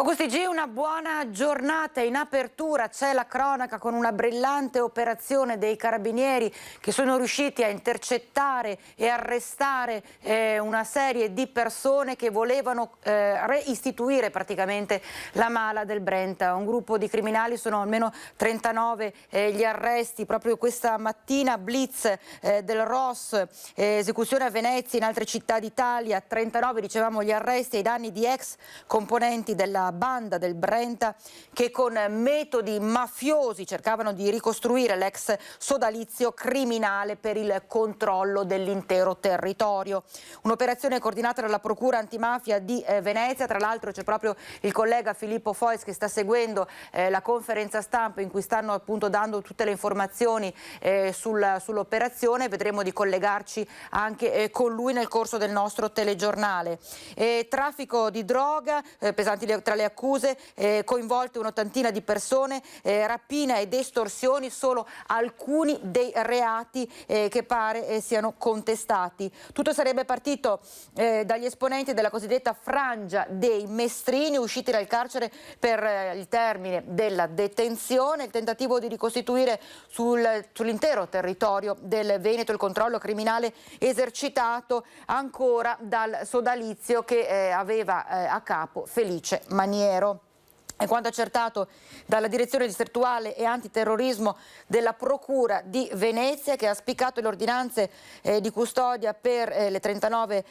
Augusti G, una buona giornata. In apertura c'è la cronaca con una brillante operazione dei carabinieri che sono riusciti a intercettare e arrestare una serie di persone che volevano reistituire praticamente la mala del Brenta. Un gruppo di criminali, sono almeno 39 gli arresti proprio questa mattina. Blitz del ROS, esecuzione a Venezia, in altre città d'Italia. 39, dicevamo, gli arresti ai danni di ex componenti della banda del Brenta che con metodi mafiosi cercavano di ricostruire l'ex sodalizio criminale per il controllo dell'intero territorio. Un'operazione coordinata dalla Procura Antimafia di Venezia. Tra l'altro c'è proprio il collega Filippo Fois che sta seguendo la conferenza stampa in cui stanno appunto dando tutte le informazioni sull'operazione. Vedremo di collegarci anche con lui nel corso del nostro telegiornale. Traffico di droga, pesanti tra le accuse, coinvolte un'ottantina di persone, rapina ed estorsioni, solo alcuni dei reati che pare siano contestati. Tutto sarebbe partito dagli esponenti della cosiddetta frangia dei mestrini, usciti dal carcere per il termine della detenzione. Il tentativo di ricostituire sull'intero territorio del Veneto il controllo criminale esercitato ancora dal sodalizio che aveva a capo Felice Maniero. È quanto accertato dalla direzione distrettuale e antiterrorismo della Procura di Venezia, che ha spiccato le ordinanze di custodia per le 39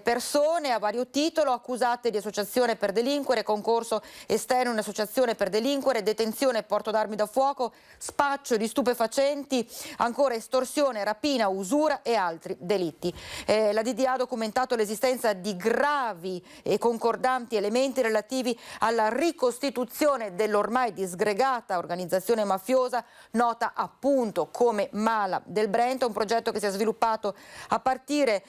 persone a vario titolo, accusate di associazione per delinquere, concorso esterno in associazione per delinquere, detenzione e porto d'armi da fuoco, spaccio di stupefacenti, ancora estorsione, rapina, usura e altri delitti. La DDA ha documentato l'esistenza di gravi e concordanti elementi relativi alla ricostituzione dell'ormai disgregata organizzazione mafiosa nota appunto come Mala del Brenta, un progetto che si è sviluppato a partire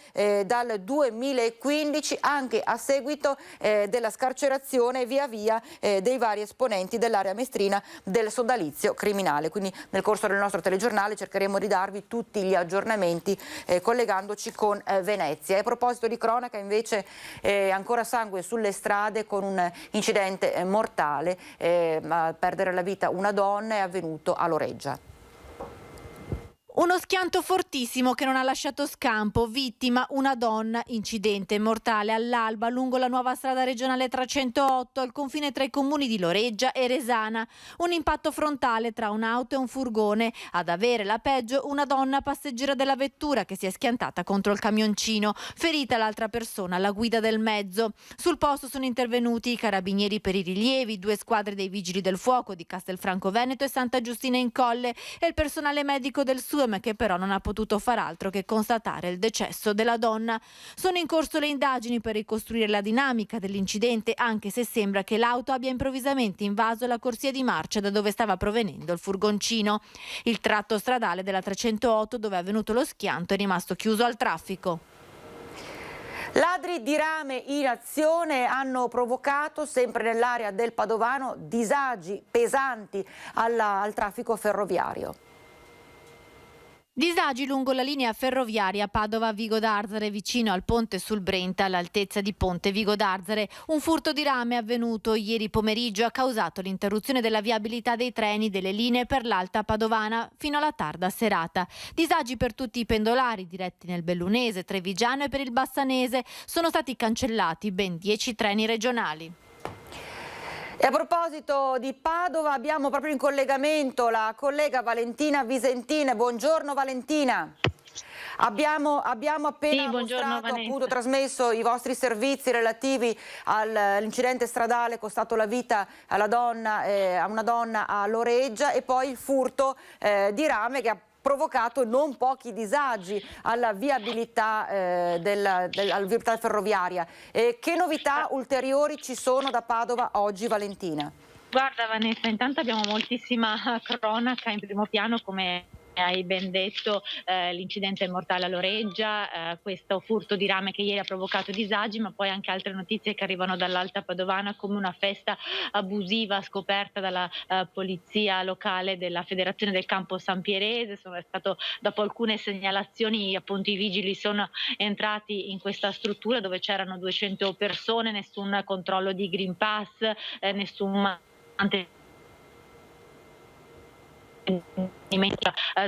dal 2015 anche a seguito della scarcerazione via via dei vari esponenti dell'area mestrina del sodalizio criminale. Quindi nel corso del nostro telegiornale cercheremo di darvi tutti gli aggiornamenti collegandoci con Venezia. E a proposito di cronaca, invece, ancora sangue sulle strade con un incidente mortale. A perdere la vita una donna è avvenuto a Loreggia. Uno schianto fortissimo che non ha lasciato scampo, vittima una donna, incidente mortale all'alba lungo la nuova strada regionale 308 al confine tra i comuni di Loreggia e Resana. Un impatto frontale tra un'auto e un furgone, ad avere la peggio una donna passeggera della vettura che si è schiantata contro il camioncino, ferita l'altra persona alla guida del mezzo. Sul posto sono intervenuti i carabinieri per i rilievi, 2 squadre dei vigili del fuoco di Castelfranco Veneto e Santa Giustina in Colle e il personale medico del SUEM, che però non ha potuto far altro che constatare il decesso della donna. Sono in corso le indagini per ricostruire la dinamica dell'incidente, anche se sembra che l'auto abbia improvvisamente invaso la corsia di marcia da dove stava provenendo il furgoncino. Il tratto stradale della 308 dove è avvenuto lo schianto è rimasto chiuso al traffico. Ladri di rame in azione hanno provocato, sempre nell'area del Padovano, disagi pesanti al traffico ferroviario. Disagi lungo la linea ferroviaria Padova-Vigo d'Arzare vicino al ponte sul Brenta all'altezza di Ponte Vigo d'Arzare. Un furto di rame avvenuto ieri pomeriggio ha causato l'interruzione della viabilità dei treni delle linee per l'Alta Padovana fino alla tarda serata. Disagi per tutti i pendolari diretti nel Bellunese, Trevigiano e per il Bassanese. Sono stati cancellati ben 10 treni regionali. E a proposito di Padova, abbiamo proprio in collegamento la collega Valentina Visentin. Buongiorno Valentina. Abbiamo appena appunto, trasmesso i vostri servizi relativi all'incidente stradale costato la vita a una donna a Loreggia, e poi il furto di rame che ha provocato non pochi disagi alla viabilità, alla viabilità ferroviaria. Che novità ulteriori ci sono da Padova oggi, Valentina? Guarda Vanessa, intanto abbiamo moltissima cronaca in primo piano, come hai ben detto, l'incidente mortale a Loreggia, questo furto di rame che ieri ha provocato disagi, ma poi anche altre notizie che arrivano dall'Alta Padovana, come una festa abusiva scoperta dalla polizia locale della Federazione del Campo San Pierese. Dopo alcune segnalazioni, appunto, i vigili sono entrati in questa struttura dove c'erano 200 persone, nessun controllo di Green Pass, nessun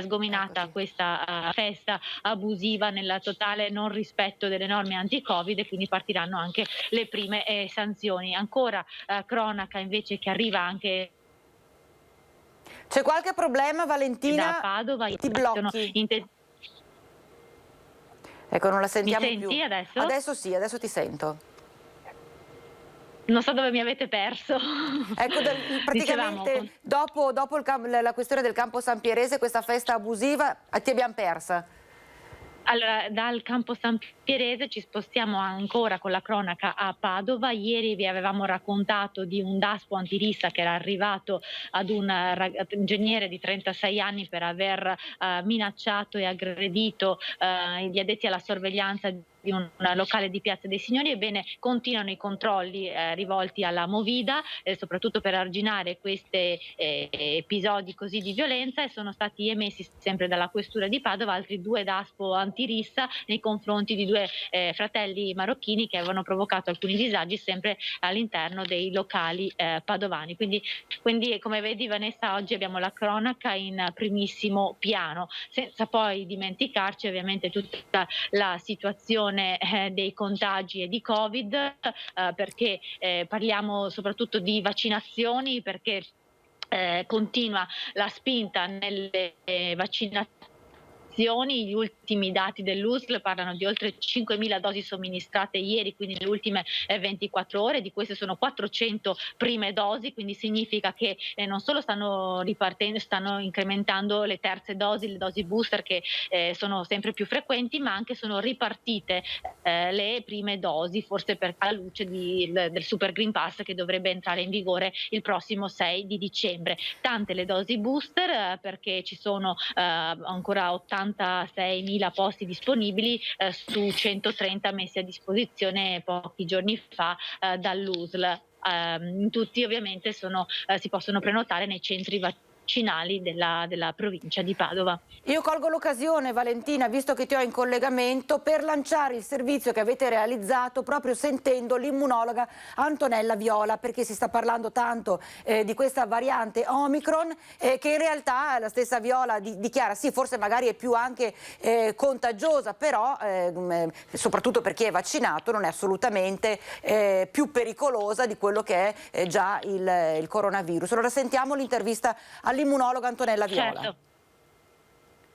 sgominata questa festa abusiva nel totale non rispetto delle norme anti-Covid, e quindi partiranno anche le prime sanzioni. Ancora cronaca invece che arriva anche C'è qualche problema, da Valentina? Padova. Ti blocchi. Ecco, non la sentiamo Mi senti più. adesso? Adesso sì, adesso ti sento. Non so dove mi avete perso. Ecco, praticamente dopo la questione del Campo San Pierese, questa festa abusiva, ti abbiamo persa. Allora, dal Campo San Pierese ci spostiamo ancora con la cronaca a Padova. Ieri vi avevamo raccontato di un DASPO antirissa che era arrivato ad un ingegnere di 36 anni per aver minacciato e aggredito gli addetti alla sorveglianza di un locale di Piazza dei Signori. Ebbene, continuano i controlli rivolti alla Movida, soprattutto per arginare questi episodi così di violenza, e sono stati emessi sempre dalla Questura di Padova altri 2 DASPO antirissa nei confronti di 2 fratelli marocchini che avevano provocato alcuni disagi sempre all'interno dei locali padovani. Quindi, come vedi, Vanessa, oggi abbiamo la cronaca in primissimo piano, senza poi dimenticarci ovviamente tutta la situazione dei contagi e di Covid, perché parliamo soprattutto di vaccinazioni, perché continua la spinta nelle vaccinazioni. Gli ultimi dati dell'USL parlano di oltre 5.000 dosi somministrate ieri, quindi nelle ultime 24 ore, di queste sono 400 prime dosi, quindi significa che non solo stanno ripartendo, stanno incrementando le terze dosi, le dosi booster che sono sempre più frequenti, ma anche sono ripartite le prime dosi, forse per la luce del Super Green Pass che dovrebbe entrare in vigore il prossimo 6 di dicembre. Tante le dosi booster perché ci sono ancora 86.000 posti disponibili su 130 messi a disposizione pochi giorni fa dall'USL. Tutti ovviamente si possono prenotare nei centri vaccinali della provincia di Padova. Io colgo l'occasione, Valentina, visto che ti ho in collegamento, per lanciare il servizio che avete realizzato proprio sentendo l'immunologa Antonella Viola, perché si sta parlando tanto di questa variante Omicron, che in realtà la stessa Viola dichiara sì, forse magari è più anche contagiosa, però soprattutto per chi è vaccinato non è assolutamente più pericolosa di quello che è già il coronavirus. Allora sentiamo l'intervista all'immunologa Antonella Viola. Certo.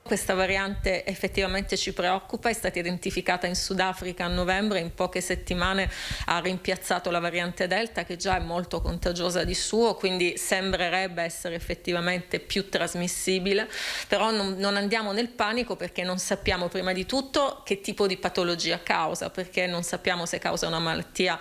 Questa variante effettivamente ci preoccupa, è stata identificata in Sudafrica a novembre, in poche settimane ha rimpiazzato la variante Delta, che già è molto contagiosa di suo, quindi sembrerebbe essere effettivamente più trasmissibile, però non andiamo nel panico, perché non sappiamo prima di tutto che tipo di patologia causa, perché non sappiamo se causa una malattia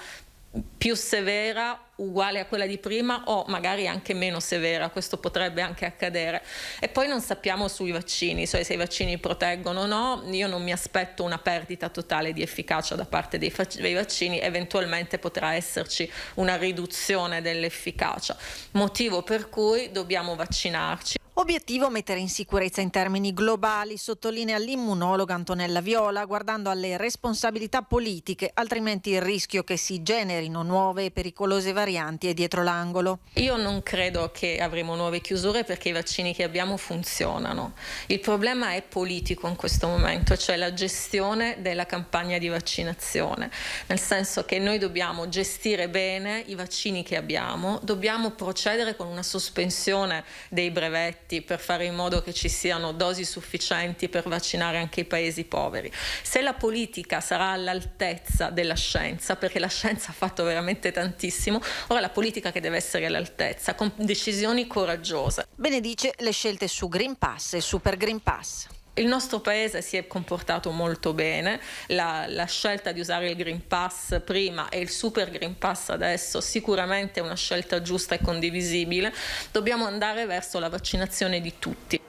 più severa, uguale a quella di prima, o magari anche meno severa, questo potrebbe anche accadere. E poi non sappiamo sui vaccini, cioè se i vaccini proteggono o no. Io non mi aspetto una perdita totale di efficacia da parte dei vaccini, eventualmente potrà esserci una riduzione dell'efficacia, motivo per cui dobbiamo vaccinarci. Obiettivo mettere in sicurezza in termini globali, sottolinea l'immunologa Antonella Viola, guardando alle responsabilità politiche, altrimenti il rischio che si generino nuove e pericolose varianti è dietro l'angolo. Io non credo che avremo nuove chiusure, perché i vaccini che abbiamo funzionano. Il problema è politico in questo momento, cioè la gestione della campagna di vaccinazione, nel senso che noi dobbiamo gestire bene i vaccini che abbiamo, dobbiamo procedere con una sospensione dei brevetti per fare in modo che ci siano dosi sufficienti per vaccinare anche i paesi poveri. Se la politica sarà all'altezza della scienza, perché la scienza ha fatto veramente tantissimo, ora la politica che deve essere all'altezza, con decisioni coraggiose. Benedice le scelte su Green Pass e Super Green Pass. Il nostro paese si è comportato molto bene, la scelta di usare il Green Pass prima e il Super Green Pass adesso sicuramente è una scelta giusta e condivisibile. Dobbiamo andare verso la vaccinazione di tutti.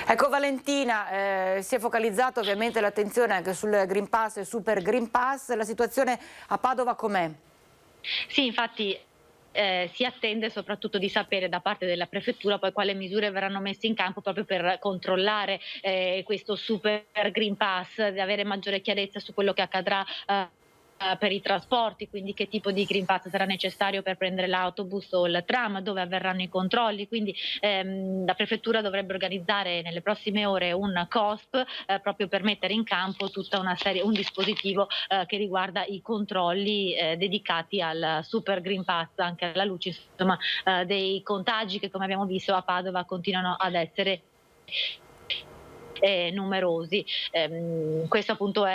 Ecco Valentina, si è focalizzata ovviamente l'attenzione anche sul Green Pass e Super Green Pass, la situazione a Padova com'è? Sì, infatti si attende soprattutto di sapere da parte della prefettura poi quali misure verranno messe in campo proprio per controllare questo Super Green Pass, di avere maggiore chiarezza su quello che accadrà per i trasporti, quindi che tipo di Green Pass sarà necessario per prendere l'autobus o il tram, dove avverranno i controlli, quindi la prefettura dovrebbe organizzare nelle prossime ore un COSP proprio per mettere in campo tutta una serie, un dispositivo che riguarda i controlli dedicati al Super Green Pass, anche alla luce insomma dei contagi che, come abbiamo visto, a Padova continuano ad essere numerosi. Questo appunto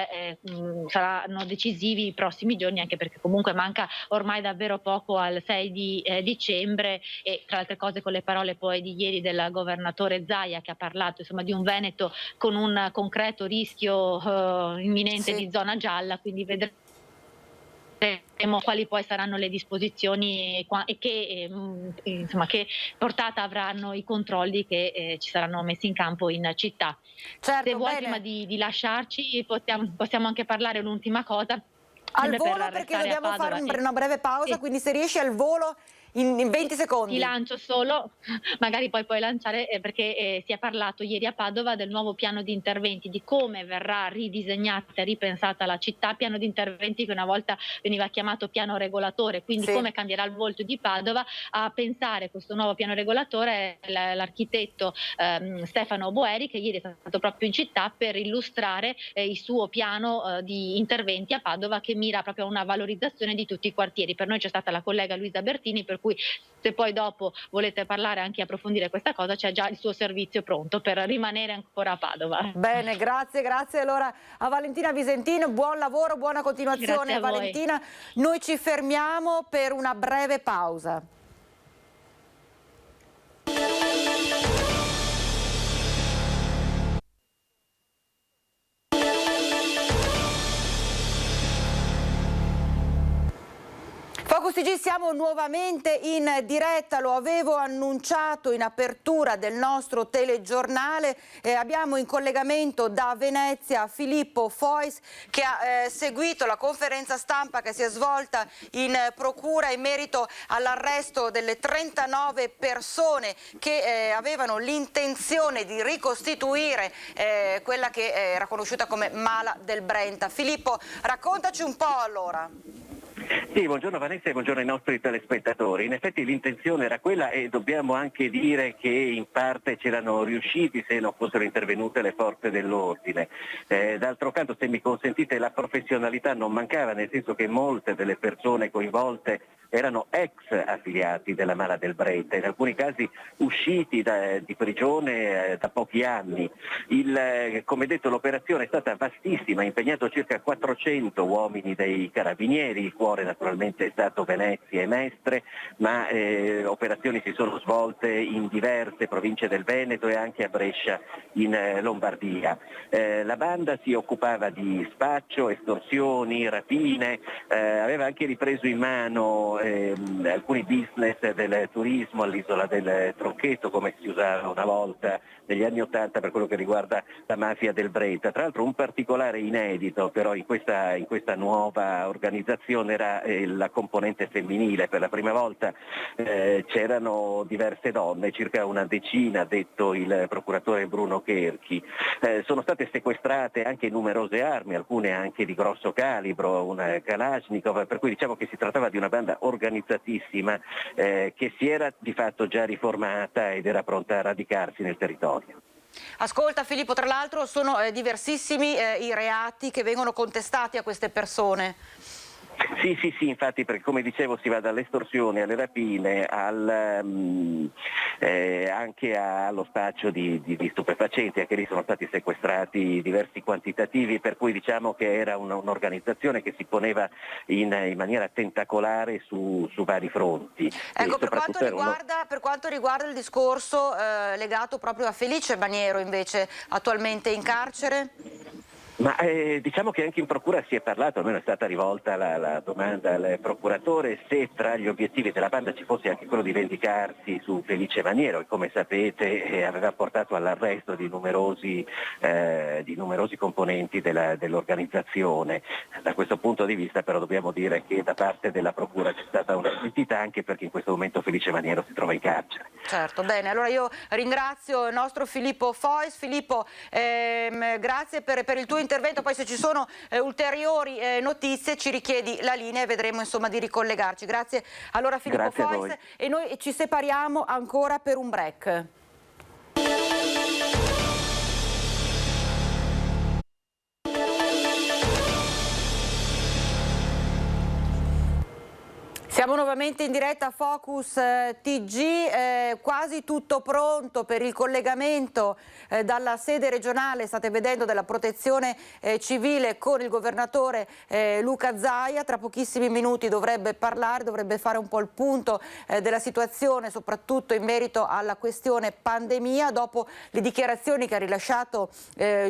saranno decisivi i prossimi giorni, anche perché comunque manca ormai davvero poco al 6 di dicembre, e tra le altre cose con le parole poi di ieri del governatore Zaia, che ha parlato insomma di un Veneto con un concreto rischio imminente di zona gialla, quindi vedremo quali poi saranno le disposizioni e che, insomma, che portata avranno i controlli che ci saranno messi in campo in città. Certo, Se vuoi, bene. prima di lasciarci, possiamo anche parlare un'ultima cosa. Al volo, perché dobbiamo fare una breve pausa, sì. Quindi se riesci al volo in 20 secondi. Ti lancio solo, magari poi puoi lanciare, perché si è parlato ieri a Padova del nuovo piano di interventi, di come verrà ridisegnata e ripensata la città, piano di interventi che una volta veniva chiamato piano regolatore, quindi come cambierà il volto di Padova. A pensare questo nuovo piano regolatore è l'architetto Stefano Boeri, che ieri è stato proprio in città per illustrare il suo piano di interventi a Padova, che mira proprio a una valorizzazione di tutti i quartieri. Per noi c'è stata la collega Luisa Bertini, per cui se poi dopo volete parlare anche e approfondire questa cosa, c'è già il suo servizio pronto per rimanere ancora a Padova. Bene, grazie allora a Valentina Visentino, buon lavoro, buona continuazione Valentina. Noi ci fermiamo per una breve pausa. Focus TG, siamo nuovamente in diretta, lo avevo annunciato in apertura del nostro telegiornale. Abbiamo in collegamento da Venezia Filippo Fois, che ha seguito la conferenza stampa che si è svolta in procura in merito all'arresto delle 39 persone che avevano l'intenzione di ricostituire quella che era conosciuta come Mala del Brenta. Filippo, raccontaci un po' allora. Sì, buongiorno Vanessa e buongiorno ai nostri telespettatori. In effetti l'intenzione era quella, e dobbiamo anche dire che in parte c'erano riusciti se non fossero intervenute le forze dell'ordine. D'altro canto, se mi consentite, la professionalità non mancava, nel senso che molte delle persone coinvolte erano ex affiliati della Mala del Brenta, in alcuni casi usciti di prigione da pochi anni. Come detto, l'operazione è stata vastissima, ha impegnato circa 400 uomini dei carabinieri, il cuore naturalmente è stato Venezia e Mestre, ma operazioni si sono svolte in diverse province del Veneto e anche a Brescia in Lombardia. La banda si occupava di spaccio, estorsioni, rapine, aveva anche ripreso in mano alcuni business del turismo all'isola del Trocchetto, come si usava una volta negli anni '80 per quello che riguarda la mafia del Brenta. Tra l'altro un particolare inedito però in questa nuova organizzazione era la componente femminile. Per la prima volta c'erano diverse donne, circa una decina, detto il procuratore Bruno Cherchi. Sono state sequestrate anche numerose armi, alcune anche di grosso calibro, una Kalashnikov, per cui diciamo che si trattava di una banda organizzatissima che si era di fatto già riformata ed era pronta a radicarsi nel territorio. Ascolta Filippo, tra l'altro sono diversissimi i reati che vengono contestati a queste persone. Sì, infatti, perché come dicevo si va dall'estorsione alle rapine anche allo spaccio di stupefacenti. Anche lì sono stati sequestrati diversi quantitativi, per cui diciamo che era un'organizzazione che si poneva in maniera tentacolare su vari fronti. Ecco, per quanto riguarda il discorso legato proprio a Felice Baniero, invece, attualmente in carcere? Ma diciamo che anche in procura si è parlato, almeno è stata rivolta la domanda al procuratore, se tra gli obiettivi della banda ci fosse anche quello di vendicarsi su Felice Maniero, e come sapete aveva portato all'arresto di numerosi componenti dell'organizzazione. Da questo punto di vista però dobbiamo dire che da parte della procura c'è stata una smentita, anche perché in questo momento Felice Maniero si trova in carcere. Certo, bene, allora io ringrazio il nostro Filippo Fois. Filippo, grazie per il tuo intervento, poi se ci sono ulteriori notizie ci richiedi la linea e vedremo insomma di ricollegarci. Grazie allora Filippo Fois, e noi ci separiamo ancora per un break. Siamo nuovamente in diretta a Focus TG, quasi tutto pronto per il collegamento dalla sede regionale, state vedendo, della Protezione Civile con il governatore Luca Zaia. Tra pochissimi minuti dovrebbe parlare, dovrebbe fare un po' il punto della situazione, soprattutto in merito alla questione pandemia, dopo le dichiarazioni che ha rilasciato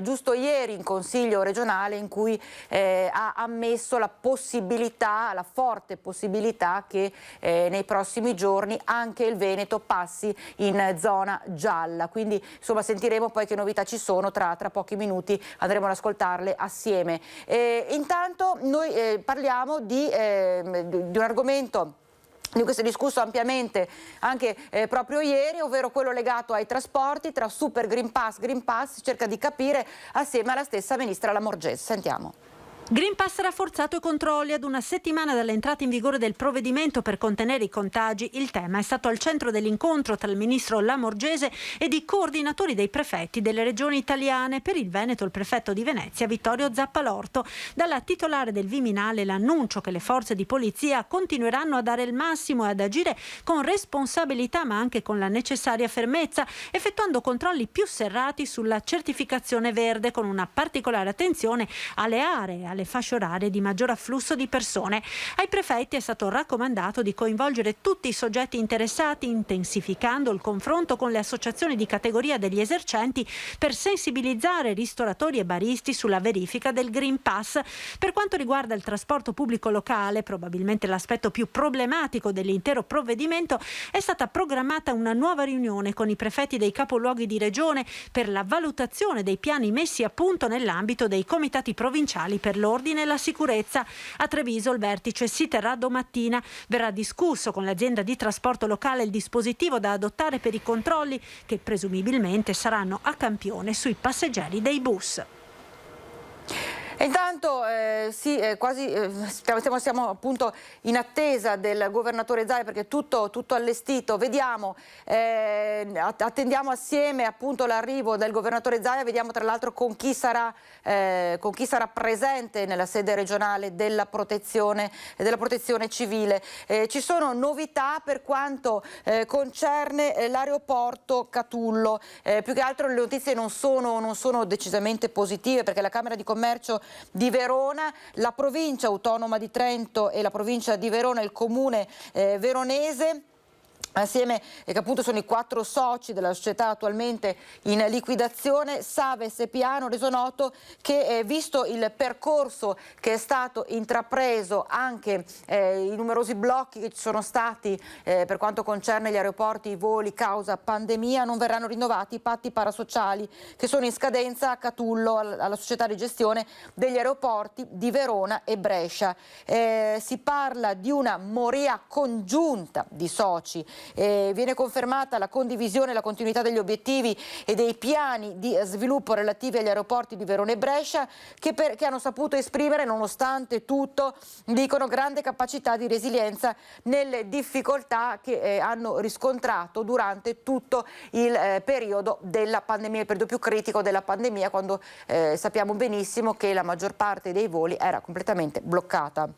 giusto ieri in Consiglio regionale, in cui ha ammesso la possibilità, la forte possibilità che nei prossimi giorni anche il Veneto passi in zona gialla. Quindi insomma sentiremo poi che novità ci sono, tra pochi minuti andremo ad ascoltarle assieme. Intanto noi parliamo di un argomento di cui si è discusso ampiamente anche proprio ieri, ovvero quello legato ai trasporti. Tra Super Green Pass si cerca di capire assieme alla stessa ministra Lamorgese. Sentiamo. Green Pass rafforzato e controlli. Ad una settimana dall'entrata in vigore del provvedimento per contenere i contagi, il tema è stato al centro dell'incontro tra il ministro Lamorgese ed i coordinatori dei prefetti delle regioni italiane. Per il Veneto il prefetto di Venezia Vittorio Zappalorto. Dalla titolare del Viminale l'annuncio che le forze di polizia continueranno a dare il massimo e ad agire con responsabilità ma anche con la necessaria fermezza, effettuando controlli più serrati sulla certificazione verde, con una particolare attenzione alle aree, alle fasce orarie di maggior afflusso di persone. Ai prefetti è stato raccomandato di coinvolgere tutti i soggetti interessati, intensificando il confronto con le associazioni di categoria degli esercenti per sensibilizzare ristoratori e baristi sulla verifica del Green Pass. Per quanto riguarda il trasporto pubblico locale, probabilmente l'aspetto più problematico dell'intero provvedimento, è stata programmata una nuova riunione con i prefetti dei capoluoghi di regione per la valutazione dei piani messi a punto nell'ambito dei comitati provinciali per l'ordine e la sicurezza. A Treviso il vertice si terrà domattina. Verrà discusso con l'azienda di trasporto locale il dispositivo da adottare per i controlli, che presumibilmente saranno a campione sui passeggeri dei bus. E intanto siamo appunto in attesa del governatore Zaia, perché tutto allestito. Vediamo, attendiamo assieme appunto l'arrivo del governatore Zaia, vediamo tra l'altro con chi sarà presente nella sede regionale della protezione civile. Ci sono novità per quanto concerne l'aeroporto Catullo. Più che altro le notizie non sono decisamente positive, perché la Camera di Commercio di Verona, la provincia autonoma di Trento e la provincia di Verona, il comune veronese, assieme, che appunto sono i 4 soci della società attualmente in liquidazione, Save SpA, hanno reso noto che visto il percorso che è stato intrapreso, anche i numerosi blocchi che ci sono stati per quanto concerne gli aeroporti, i voli causa pandemia, non verranno rinnovati i patti parasociali che sono in scadenza a Catullo, alla società di gestione degli aeroporti di Verona e Brescia. Si parla di una moria congiunta di soci. Viene confermata la condivisione e la continuità degli obiettivi e dei piani di sviluppo relativi agli aeroporti di Verona e Brescia, che hanno saputo esprimere, nonostante tutto, dicono, grande capacità di resilienza nelle difficoltà che hanno riscontrato durante tutto il periodo della pandemia, il periodo più critico della pandemia, quando sappiamo benissimo che la maggior parte dei voli era completamente bloccata.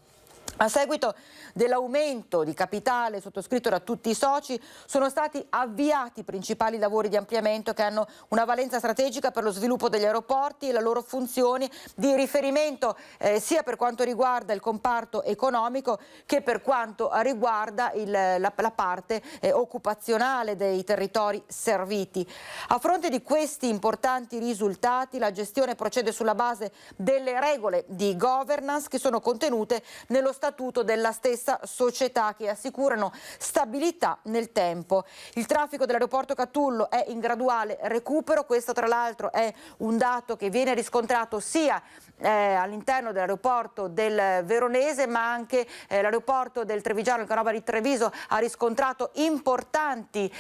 A seguito dell'aumento di capitale sottoscritto da tutti i soci, sono stati avviati i principali lavori di ampliamento che hanno una valenza strategica per lo sviluppo degli aeroporti e le loro funzioni di riferimento sia per quanto riguarda il comparto economico che per quanto riguarda la parte occupazionale dei territori serviti. A fronte di questi importanti risultati, la gestione procede sulla base delle regole di governance che sono contenute nello statuto della stessa società, che assicurano stabilità nel tempo. Il traffico dell'aeroporto Catullo è in graduale recupero, questo tra l'altro è un dato che viene riscontrato sia all'interno dell'aeroporto del Veronese, ma anche l'aeroporto del Trevigiano, il Canova di Treviso, ha riscontrato importanti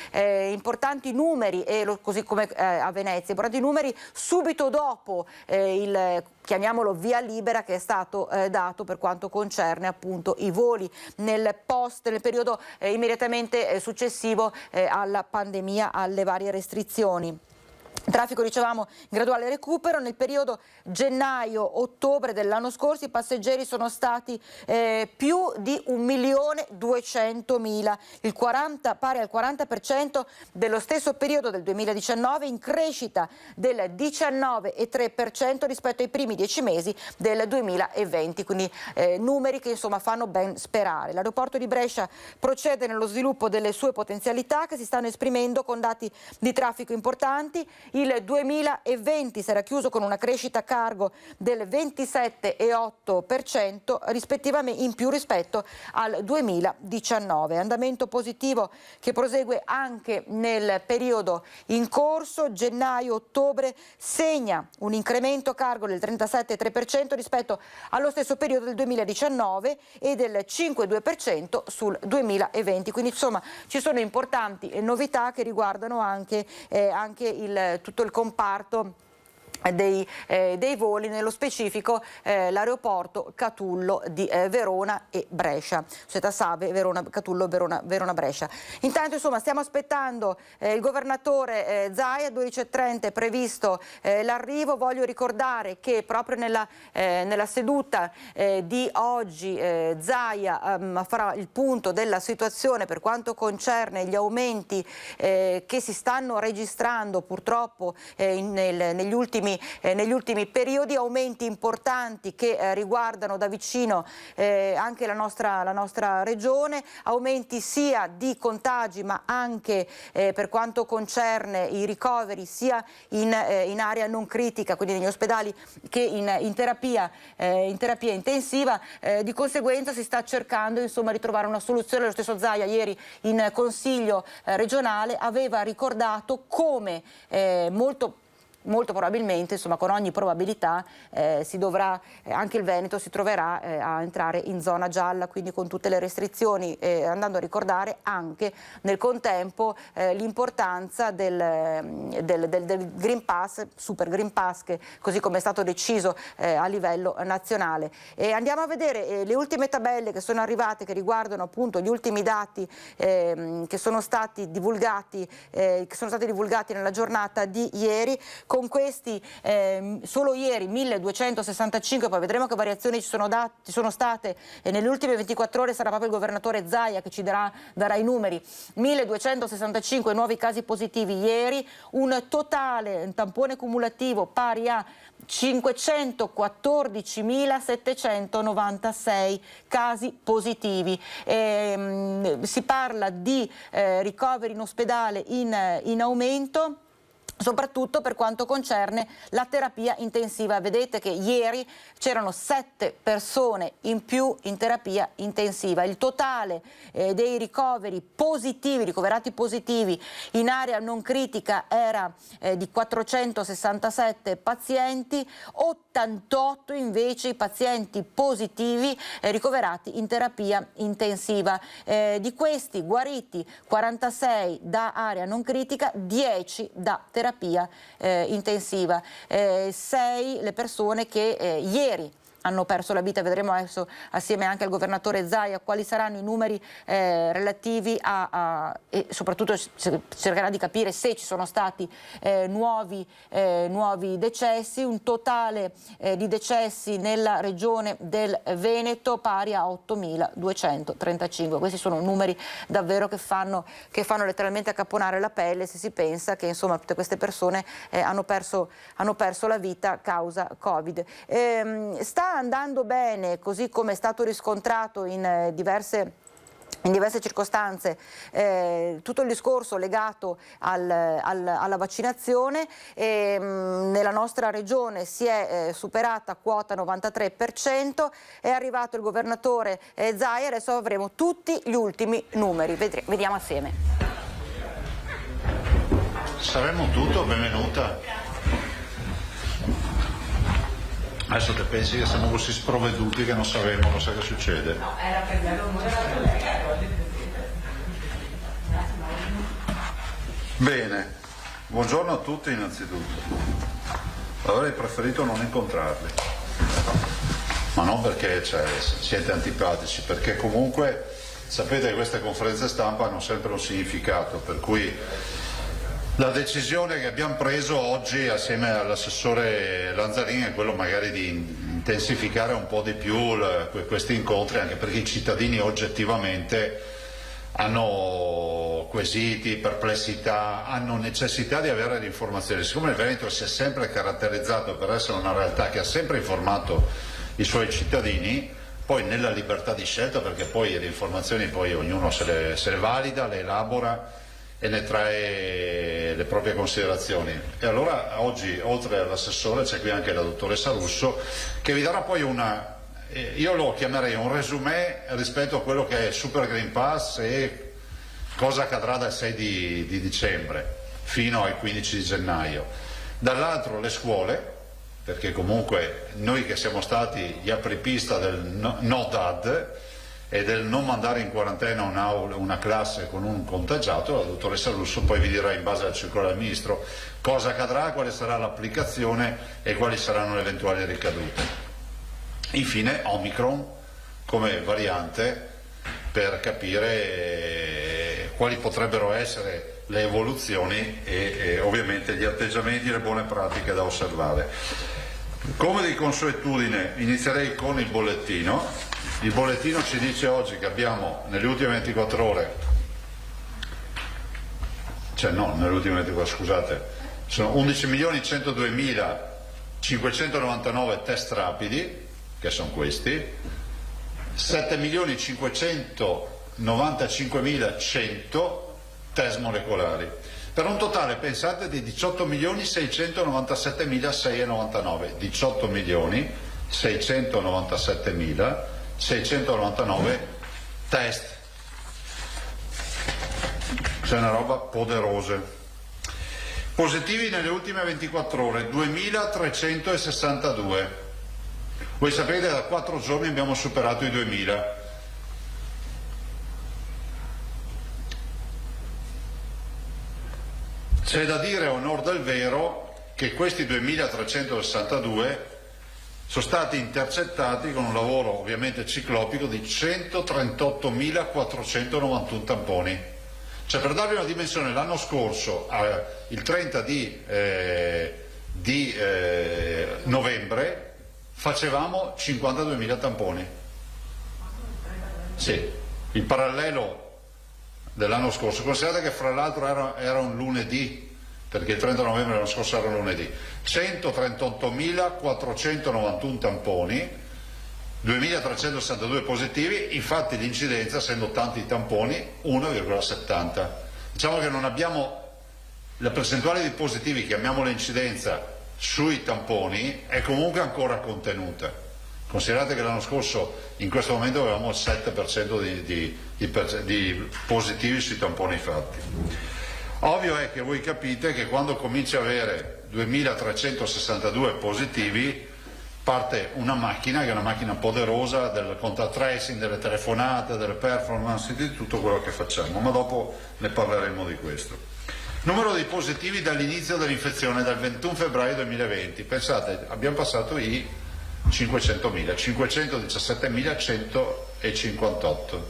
numeri, così come a Venezia, importanti numeri subito dopo il, chiamiamolo, via libera che è stato dato per quanto concerne appunto i voli nel periodo immediatamente successivo alla pandemia, alle varie restrizioni. Traffico, dicevamo, in graduale recupero. Nel periodo gennaio-ottobre dell'anno scorso i passeggeri sono stati più di 1.200.000, pari al 40% dello stesso periodo del 2019, in crescita del 19,3% rispetto ai primi 10 mesi del 2020, quindi numeri che insomma fanno ben sperare. L'aeroporto di Brescia procede nello sviluppo delle sue potenzialità che si stanno esprimendo con dati di traffico importanti. Il 2020 sarà chiuso con una crescita cargo del 27,8% rispettivamente in più rispetto al 2019. Andamento positivo che prosegue anche nel periodo in corso. Gennaio-ottobre segna un incremento cargo del 37,3% rispetto allo stesso periodo del 2019 e del 5,2% sul 2020. Quindi insomma ci sono importanti novità che riguardano anche tutto il comparto dei voli, nello specifico l'aeroporto Catullo di Verona e Brescia, società SAVE Catullo Verona Brescia. Intanto insomma stiamo aspettando il governatore Zaia, 12:30 è previsto l'arrivo. Voglio ricordare che proprio nella seduta di oggi Zaia farà il punto della situazione per quanto concerne gli aumenti che si stanno registrando purtroppo negli ultimi periodi, aumenti importanti che riguardano da vicino anche la nostra regione, aumenti sia di contagi ma anche per quanto concerne i ricoveri sia in area non critica, quindi negli ospedali, che in terapia intensiva. Di conseguenza si sta cercando insomma di trovare una soluzione. Lo stesso Zaia ieri in Consiglio regionale aveva ricordato come molto probabilmente, insomma con ogni probabilità, anche il Veneto si troverà a entrare in zona gialla, quindi con tutte le restrizioni, andando a ricordare anche nel contempo l'importanza del Green Pass, Super Green Pass, che così come è stato deciso a livello nazionale. Andiamo a vedere le ultime tabelle che sono arrivate, che riguardano appunto gli ultimi dati che sono stati divulgati nella giornata di ieri. Con questi solo ieri 1265, poi vedremo che variazioni ci sono state nelle ultime 24 ore, sarà proprio il governatore Zaia che ci darà i numeri. 1265 nuovi casi positivi ieri, un tampone cumulativo pari a 514.796 casi positivi. Si parla di ricoveri in ospedale in aumento, soprattutto per quanto concerne la terapia intensiva. Vedete che ieri c'erano 7 persone in più in terapia intensiva. Il totale dei ricoverati positivi in area non critica era di 467 pazienti, 88 invece i pazienti positivi ricoverati in terapia intensiva. Di questi guariti 46 da area non critica, 10 da terapia intensiva. 6 le persone che ieri hanno perso la vita. Vedremo adesso assieme anche al governatore Zaia quali saranno i numeri relativi e soprattutto cercherà di capire se ci sono stati nuovi decessi. Un totale di decessi nella regione del Veneto pari a 8.235. Questi sono numeri davvero che fanno letteralmente accapponare la pelle, se si pensa che insomma tutte queste persone hanno perso la vita a causa Covid. Sta andando bene, così come è stato riscontrato in diverse circostanze, tutto il discorso legato alla vaccinazione. Nella nostra regione si è superata quota 93%, è arrivato il governatore Zaia, adesso avremo tutti gli ultimi numeri, vediamo assieme. Saremo tutto, benvenuta. Adesso te pensi che siamo così sprovveduti che non sapevamo cosa che succede? No, era per dare onore alla collega. Bene, buongiorno a tutti innanzitutto. Avrei preferito non incontrarli, ma non perché siete antipatici, perché comunque sapete che queste conferenze stampa hanno sempre un significato, per cui la decisione che abbiamo preso oggi assieme all'assessore Lanzarin è quello magari di intensificare un po' di più questi incontri, anche perché i cittadini oggettivamente hanno quesiti, perplessità, hanno necessità di avere le informazioni. Siccome il Veneto si è sempre caratterizzato per essere una realtà che ha sempre informato i suoi cittadini, poi nella libertà di scelta, perché poi le informazioni poi ognuno se le valida, le elabora e ne trae le proprie considerazioni. E allora oggi, oltre all'assessore, c'è qui anche la dottoressa Russo, che vi darà poi io lo chiamerei un resumé rispetto a quello che è il Super Green Pass e cosa accadrà dal 6 di dicembre fino al 15 di gennaio. Dall'altro le scuole, perché comunque noi che siamo stati gli apripista del no DAD e del non mandare in quarantena una classe con un contagiato, la dottoressa Russo poi vi dirà in base al circolare del ministro cosa accadrà, quale sarà l'applicazione e quali saranno le eventuali ricadute. Infine Omicron come variante, per capire quali potrebbero essere le evoluzioni e ovviamente gli atteggiamenti e le buone pratiche da osservare. Come di consuetudine inizierei con il bollettino. Il bollettino ci dice oggi che abbiamo nelle ultime 24 ore, sono 11.102.599 test rapidi, che sono questi, 7.595.100 test molecolari, per un totale, pensate, di 18.697.699, 18.697.699 test. C'è una roba poderosa. Positivi nelle ultime 24 ore 2.362. Voi sapete che da 4 giorni abbiamo superato i 2.000. C'è da dire a onor del vero che questi 2.362 sono stati intercettati con un lavoro ovviamente ciclopico di 138.491 tamponi. Cioè, per darvi una dimensione, l'anno scorso, il 30 di novembre, facevamo 52.000 tamponi. Sì, il parallelo dell'anno scorso. Considerate che fra l'altro era un lunedì, perché il 30 novembre dell'anno scorso era un lunedì. 138.491 tamponi, 2.362 positivi, infatti l'incidenza, essendo tanti tamponi, 1,70. Diciamo che non abbiamo la percentuale di positivi, chiamiamola incidenza, sui tamponi, è comunque ancora contenuta. Considerate che l'anno scorso in questo momento avevamo il 7% di positivi sui tamponi fatti. Ovvio è che voi capite che quando cominci a avere 2.362 positivi parte una macchina che è una macchina poderosa del contact tracing, delle telefonate, delle performance, di tutto quello che facciamo, ma dopo ne parleremo di questo. Numero dei positivi dall'inizio dell'infezione, dal 21 febbraio 2020. Pensate, abbiamo passato i 500.000, 517.158.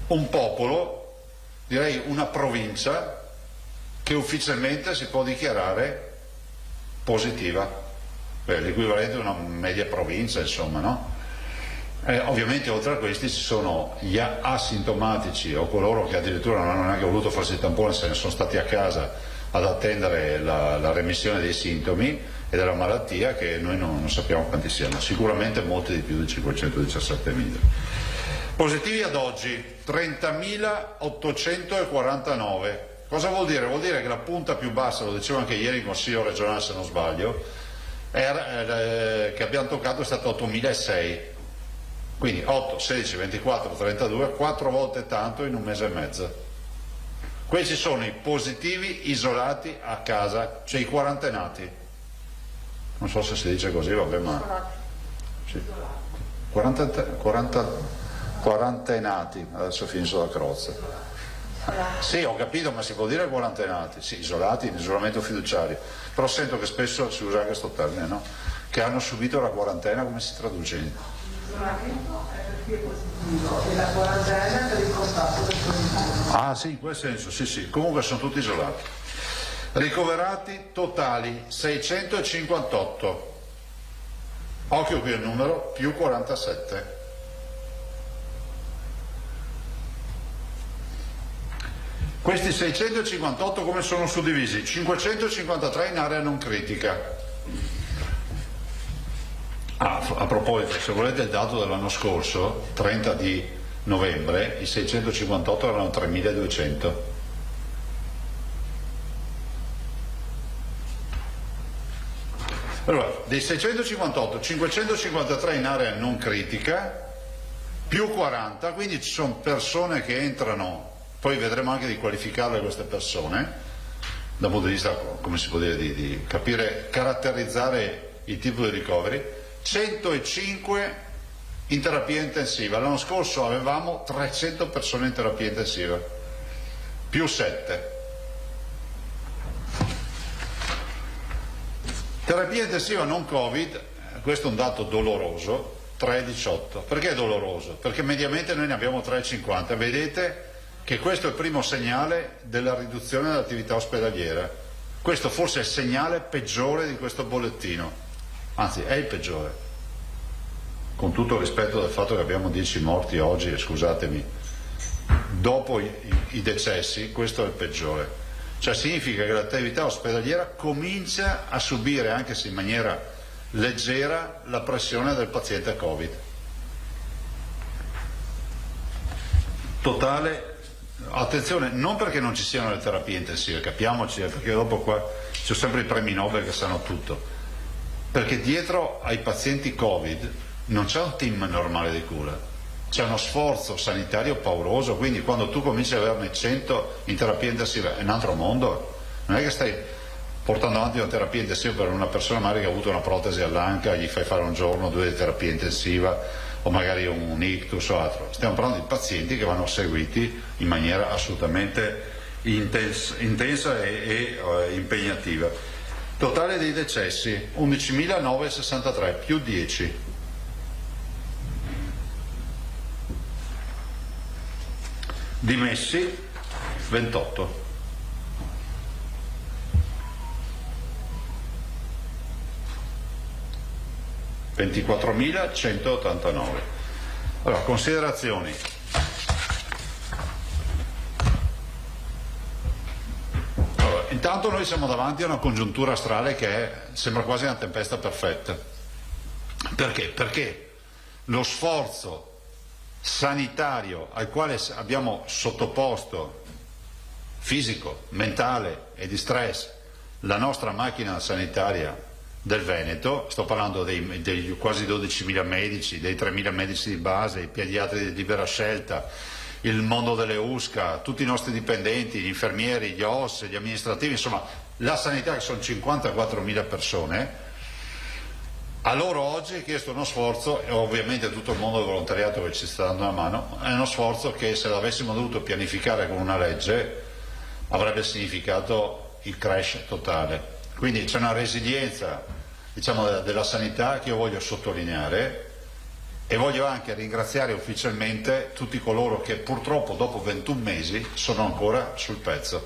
Un popolo, direi una provincia, che ufficialmente si può dichiarare positiva, l'equivalente di una media provincia, insomma, no? Ovviamente oltre a questi ci sono gli asintomatici o coloro che addirittura non hanno neanche voluto farsi il tampone, se ne sono stati a casa ad attendere la remissione dei sintomi e della malattia, che noi non sappiamo quanti siano, sicuramente molti di più di 517.000. Positivi ad oggi 30.849. Cosa vuol dire? Vuol dire che la punta più bassa, lo dicevo anche ieri in Consiglio regionale se non sbaglio, che abbiamo toccato è stato 8.006. Quindi 8, 16, 24, 32, 4 volte tanto in un mese e mezzo. Questi sono i positivi isolati a casa, cioè i quarantenati. Non so se si dice così, vabbè, ma... Sì. Quarantenati, adesso finisco la crozza. Sì, ho capito, ma si può dire quarantenati? Sì, isolati, in isolamento fiduciario. Però sento che spesso si usa anche questo termine, no? Che hanno subito la quarantena, come si traduce? L'isolamento è per chi è positivo e la quarantena per il contatto del positivo. Ah sì, in quel senso, sì sì, comunque sono tutti isolati. Ricoverati totali 658, occhio qui il numero, più 47. Questi 658 come sono suddivisi? 553 in area non critica. A proposito, se volete il dato dell'anno scorso, 30 di novembre, i 658 erano 3.200. Allora, dei 658, 553 in area non critica, più 40, quindi ci sono persone che entrano, poi vedremo anche di qualificarle queste persone, dal punto di vista, come si può dire, di capire, caratterizzare il tipo di ricoveri. 105 in terapia intensiva, l'anno scorso avevamo 300 persone in terapia intensiva, più 7. Terapia intensiva non Covid, questo è un dato doloroso, 3,18. Perché è doloroso? Perché mediamente noi ne abbiamo 3,50. Vedete che questo è il primo segnale della riduzione dell'attività ospedaliera. Questo forse è il segnale peggiore di questo bollettino. Anzi, è il peggiore, con tutto il rispetto del fatto che abbiamo 10 morti oggi, e scusatemi, dopo i decessi, questo è il peggiore. Cioè significa che l'attività ospedaliera comincia a subire, anche se in maniera leggera, la pressione del paziente Covid. Totale, attenzione, non perché non ci siano le terapie intensive, capiamoci, perché dopo qua ci sono sempre i premi Nobel che sanno tutto. Perché dietro ai pazienti Covid non c'è un team normale di cura, c'è uno sforzo sanitario pauroso, quindi quando tu cominci ad averne 100 in terapia intensiva è un altro mondo, non è che stai portando avanti una terapia intensiva per una persona magari che ha avuto una protesi all'anca, gli fai fare un giorno o due di terapia intensiva o magari un ictus o altro, stiamo parlando di pazienti che vanno seguiti in maniera assolutamente intensa e impegnativa. Totale dei decessi 11.963 più 10. Dimessi 28. (24.189). Allora, considerazioni. Intanto noi siamo davanti a una congiuntura astrale che sembra quasi una tempesta perfetta. Perché? Perché lo sforzo sanitario al quale abbiamo sottoposto, fisico, mentale e di stress, la nostra macchina sanitaria del Veneto, sto parlando dei quasi 12.000 medici, dei 3.000 medici di base, i pediatri di libera scelta, il mondo delle USCA, tutti i nostri dipendenti, gli infermieri, gli OS, gli amministrativi, insomma la sanità, che sono 54.000 persone, a loro oggi è chiesto uno sforzo, e ovviamente tutto il mondo del volontariato che ci sta dando una mano, è uno sforzo che se l'avessimo dovuto pianificare con una legge avrebbe significato il crash totale. Quindi c'è una resilienza della sanità che io voglio sottolineare, e voglio anche ringraziare ufficialmente tutti coloro che purtroppo dopo 21 mesi sono ancora sul pezzo.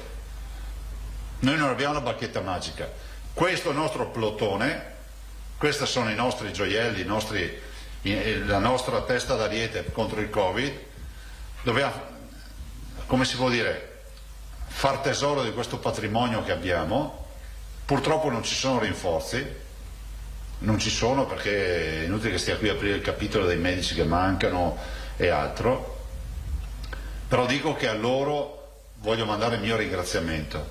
Noi non abbiamo la bacchetta magica, questo è il nostro plotone, questi sono i nostri gioielli, la nostra testa d'ariete contro il Covid. Dobbiamo, come si può dire, far tesoro di questo patrimonio che abbiamo. Purtroppo non ci sono rinforzi, non ci sono, perché è inutile che stia qui a aprire il capitolo dei medici che mancano e altro, però dico che a loro voglio mandare il mio ringraziamento.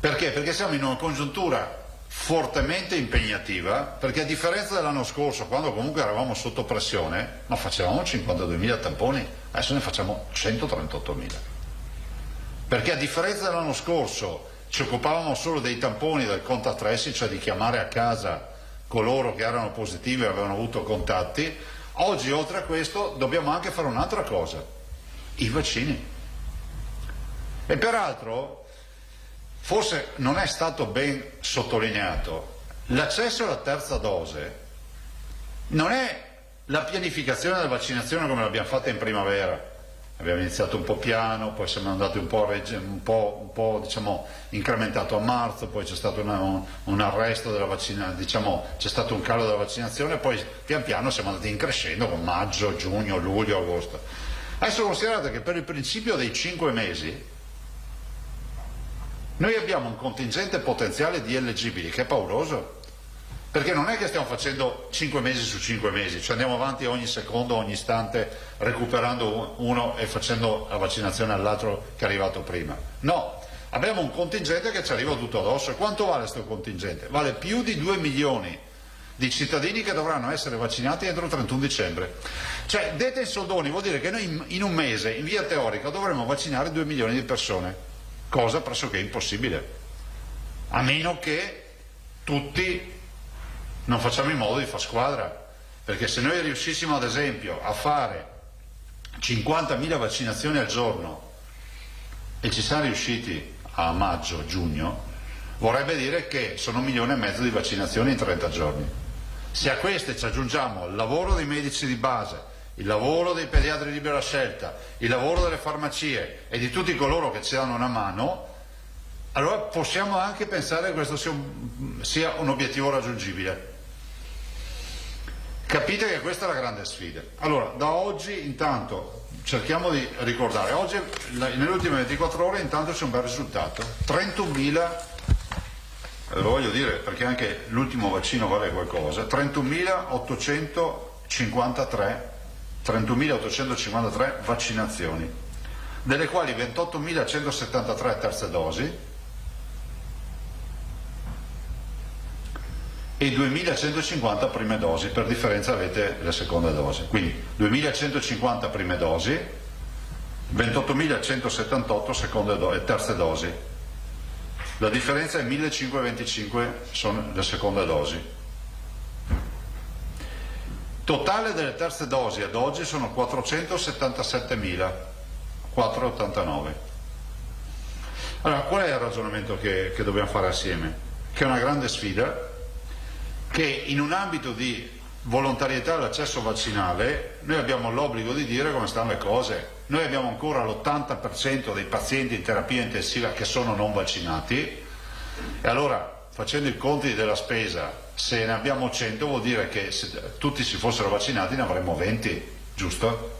Perché? Perché siamo in una congiuntura fortemente impegnativa, perché a differenza dell'anno scorso, quando comunque eravamo sotto pressione, ma facevamo 52.000 tamponi, adesso ne facciamo 138.000. Perché a differenza dell'anno scorso ci occupavamo solo dei tamponi, del contact tracing, cioè di chiamare a casa coloro che erano positivi e avevano avuto contatti. Oggi oltre a questo dobbiamo anche fare un'altra cosa, i vaccini. E peraltro forse non è stato ben sottolineato, l'accesso alla terza dose non è la pianificazione della vaccinazione come l'abbiamo fatta in primavera. Abbiamo iniziato un po' piano, poi siamo andati un po' diciamo, incrementato a marzo, poi c'è stato un arresto della vaccinazione, diciamo, c'è stato un calo della vaccinazione, poi pian piano siamo andati in crescendo con maggio, giugno, luglio, agosto. Adesso considerate che per il principio dei 5 mesi noi abbiamo un contingente potenziale di eleggibili che è pauroso. Perché non è che stiamo facendo 5 mesi su 5 mesi, cioè andiamo avanti ogni secondo, ogni istante, recuperando uno e facendo la vaccinazione all'altro che è arrivato prima. No, abbiamo un contingente che ci arriva tutto addosso. E quanto vale questo contingente? Vale più di 2 milioni di cittadini che dovranno essere vaccinati entro il 31 dicembre. Cioè, dette in soldoni vuol dire che noi in un mese, in via teorica, dovremmo vaccinare 2 milioni di persone, cosa pressoché impossibile, a meno che tutti non facciamo in modo di far squadra, perché se noi riuscissimo ad esempio a fare 50.000 vaccinazioni al giorno e ci siamo riusciti a maggio, giugno, vorrebbe dire che sono 1,5 milioni di vaccinazioni in 30 giorni. Se a queste ci aggiungiamo il lavoro dei medici di base, il lavoro dei pediatri di libera scelta, il lavoro delle farmacie e di tutti coloro che ci danno una mano, allora possiamo anche pensare che questo sia un obiettivo raggiungibile. Capite che questa è la grande sfida. Allora, da oggi intanto cerchiamo di ricordare, oggi nelle ultime 24 ore intanto c'è un bel risultato, 31.000, lo voglio dire perché anche l'ultimo vaccino vale qualcosa, 31.853 vaccinazioni, delle quali 28.173 terze dosi e 2.150 prime dosi, per differenza avete la seconda dose, quindi 2.150 prime dosi, 28.178 terze dosi, la differenza è 1.525 sono le seconde dosi. Totale delle terze dosi ad oggi sono 477.489. Allora, qual è il ragionamento che dobbiamo fare assieme? Che è una grande sfida, che in un ambito di volontarietà all'accesso vaccinale noi abbiamo l'obbligo di dire come stanno le cose. Noi abbiamo ancora l'80% dei pazienti in terapia intensiva che sono non vaccinati, e allora facendo i conti della spesa, se ne abbiamo 100 vuol dire che se tutti si fossero vaccinati ne avremmo 20, giusto?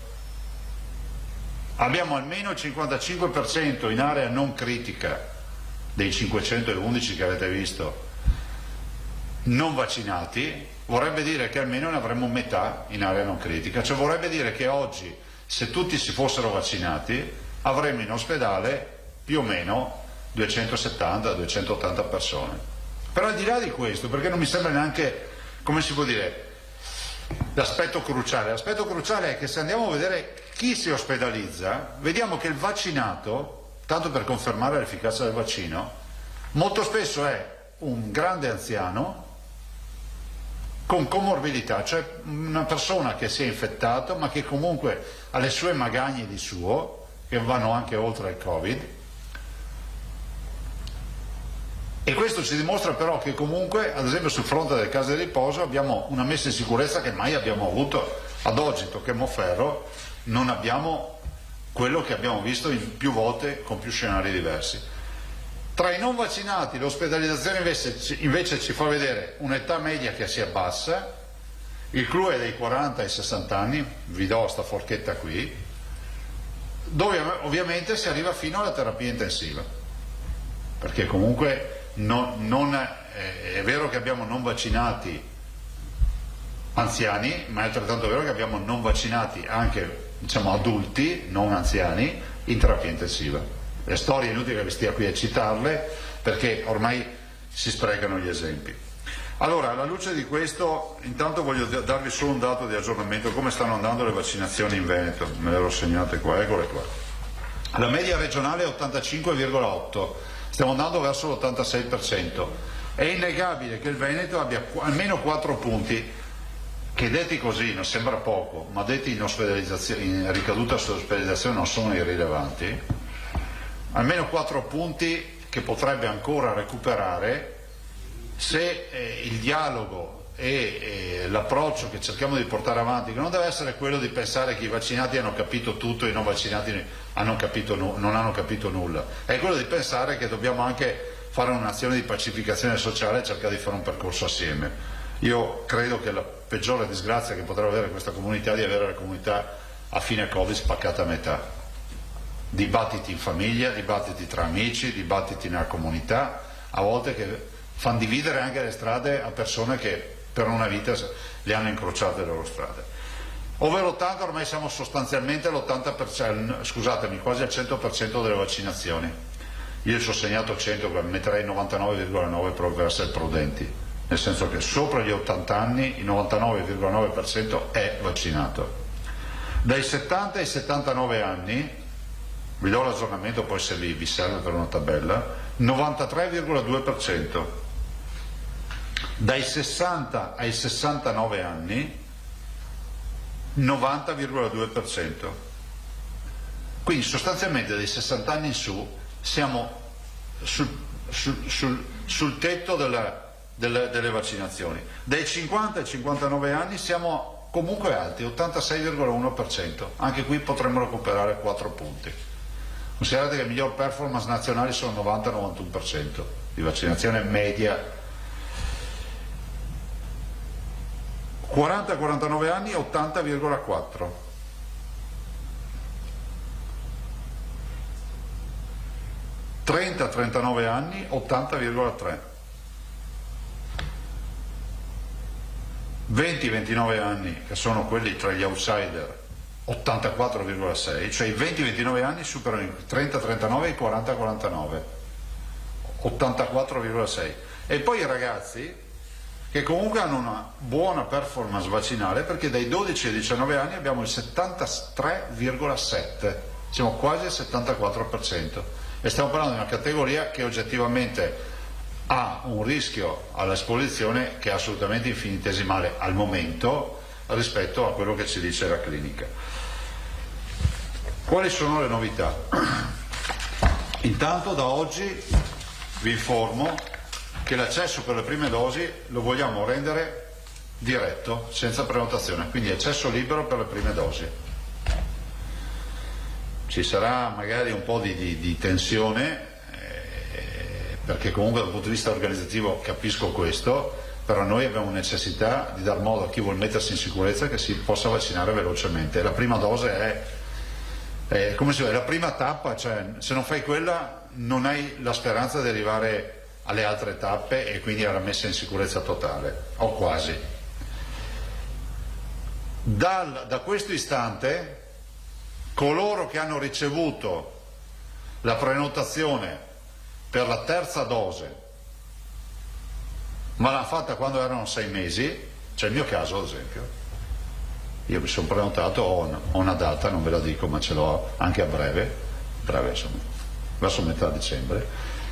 Abbiamo almeno il 55% in area non critica dei 511 che avete visto non vaccinati, vorrebbe dire che almeno ne avremmo metà in area non critica, cioè vorrebbe dire che oggi se tutti si fossero vaccinati avremmo in ospedale più o meno 270-280 persone. Però al di là di questo, perché non mi sembra neanche, come si può dire, l'aspetto cruciale è che se andiamo a vedere chi si ospedalizza, vediamo che il vaccinato, tanto per confermare l'efficacia del vaccino, molto spesso è un grande anziano con comorbidità, cioè una persona che si è infettato ma che comunque ha le sue magagne di suo, che vanno anche oltre il Covid, E questo ci dimostra però che comunque, ad esempio sul fronte delle case di riposo, abbiamo una messa in sicurezza che mai abbiamo avuto. Ad oggi, tocchiamo ferro, non abbiamo quello che abbiamo visto più volte con più scenari diversi. Tra i non vaccinati l'ospedalizzazione invece ci fa vedere un'età media che si abbassa, il clou è dai 40 ai 60 anni, vi do sta forchetta qui, dove ovviamente si arriva fino alla terapia intensiva, perché comunque è vero che abbiamo non vaccinati anziani, ma è altrettanto vero che abbiamo non vaccinati anche, diciamo, adulti, non anziani, in terapia intensiva. Le storie è inutile che vi stia qui a citarle, perché ormai si sprecano gli esempi. Allora, alla luce di questo, intanto voglio darvi solo un dato di aggiornamento, come stanno andando le vaccinazioni in Veneto, me le ero segnate qua, eccole qua. La media regionale è 85,8%, stiamo andando verso l'86%. È innegabile che il Veneto abbia almeno 4 punti, che detti così non sembra poco, ma detti in ricaduta sull'ospedalizzazione non sono irrilevanti, almeno 4 punti che potrebbe ancora recuperare se il dialogo e l'approccio che cerchiamo di portare avanti, che non deve essere quello di pensare che i vaccinati hanno capito tutto e i non vaccinati non hanno capito nulla, è quello di pensare che dobbiamo anche fare un'azione di pacificazione sociale e cercare di fare un percorso assieme. Io credo che la peggiore disgrazia che potrebbe avere questa comunità è di avere la comunità a fine Covid spaccata a metà. Dibattiti in famiglia, dibattiti tra amici, dibattiti nella comunità, a volte che fanno dividere anche le strade a persone che per una vita le hanno incrociate le loro strade. Over 80 ormai siamo sostanzialmente all'80%, scusatemi, quasi al 100% delle vaccinazioni. Io ci ho segnato 100, metterei 99,9 per essere prudenti, nel senso che sopra gli 80 anni il 99,9% è vaccinato. Dai 70 ai 79 anni, vi do l'aggiornamento poi se vi serve per una tabella, 93,2%. Dai 60 ai 69 anni 90,2%. Quindi sostanzialmente dai 60 anni in su siamo sul tetto delle vaccinazioni. Dai 50 ai 59 anni siamo comunque alti, 86,1%. Anche qui potremmo recuperare 4 punti. Considerate che le miglior performance nazionali sono 90-91% di vaccinazione media. 40-49 anni 80,4%. 30-39 anni 80,3%. 20-29 anni, che sono quelli tra gli outsider, 84,6%, cioè i 20-29 anni superano i 30-39 e i 40-49, 84,6%. E poi i ragazzi che comunque hanno una buona performance vaccinale, perché dai 12 ai 19 anni abbiamo il 73,7%, siamo quasi al 74%, e stiamo parlando di una categoria che oggettivamente ha un rischio all'esposizione che è assolutamente infinitesimale al momento rispetto a quello che ci dice la clinica. Quali sono le novità? Intanto da oggi vi informo che l'accesso per le prime dosi lo vogliamo rendere diretto, senza prenotazione, quindi accesso libero per le prime dosi. Ci sarà magari un po' di tensione, perché comunque dal punto di vista organizzativo capisco questo, però noi abbiamo necessità di dar modo a chi vuole mettersi in sicurezza che si possa vaccinare velocemente. La prima dose è come si vede, la prima tappa, cioè se non fai quella non hai la speranza di arrivare alle altre tappe e quindi alla messa in sicurezza totale, o quasi. Da questo istante coloro che hanno ricevuto la prenotazione per la terza dose, ma l'hanno fatta quando erano 6 mesi, c'è il mio caso ad esempio, io mi sono prenotato, ho una data, non ve la dico, ma ce l'ho anche a breve insomma, verso metà dicembre,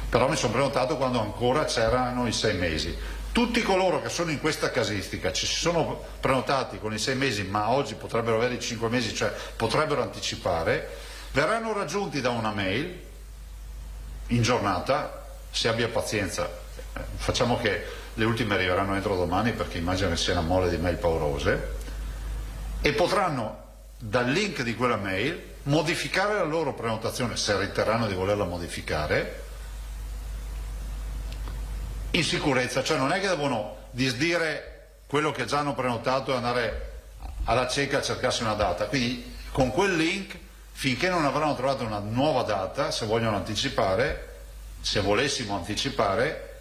però mi sono prenotato quando ancora c'erano i 6 mesi. Tutti coloro che sono in questa casistica ci sono prenotati con i 6 mesi, ma oggi potrebbero avere i 5 mesi, cioè potrebbero anticipare, verranno raggiunti da una mail in giornata, se abbia pazienza facciamo che le ultime arriveranno entro domani, perché immagino che sia una mole di mail paurose, e potranno dal link di quella mail modificare la loro prenotazione, se riterranno di volerla modificare, in sicurezza. Cioè non è che devono disdire quello che già hanno prenotato e andare alla cieca a cercarsi una data. Quindi con quel link, finché non avranno trovato una nuova data, se vogliono anticipare, se volessimo anticipare,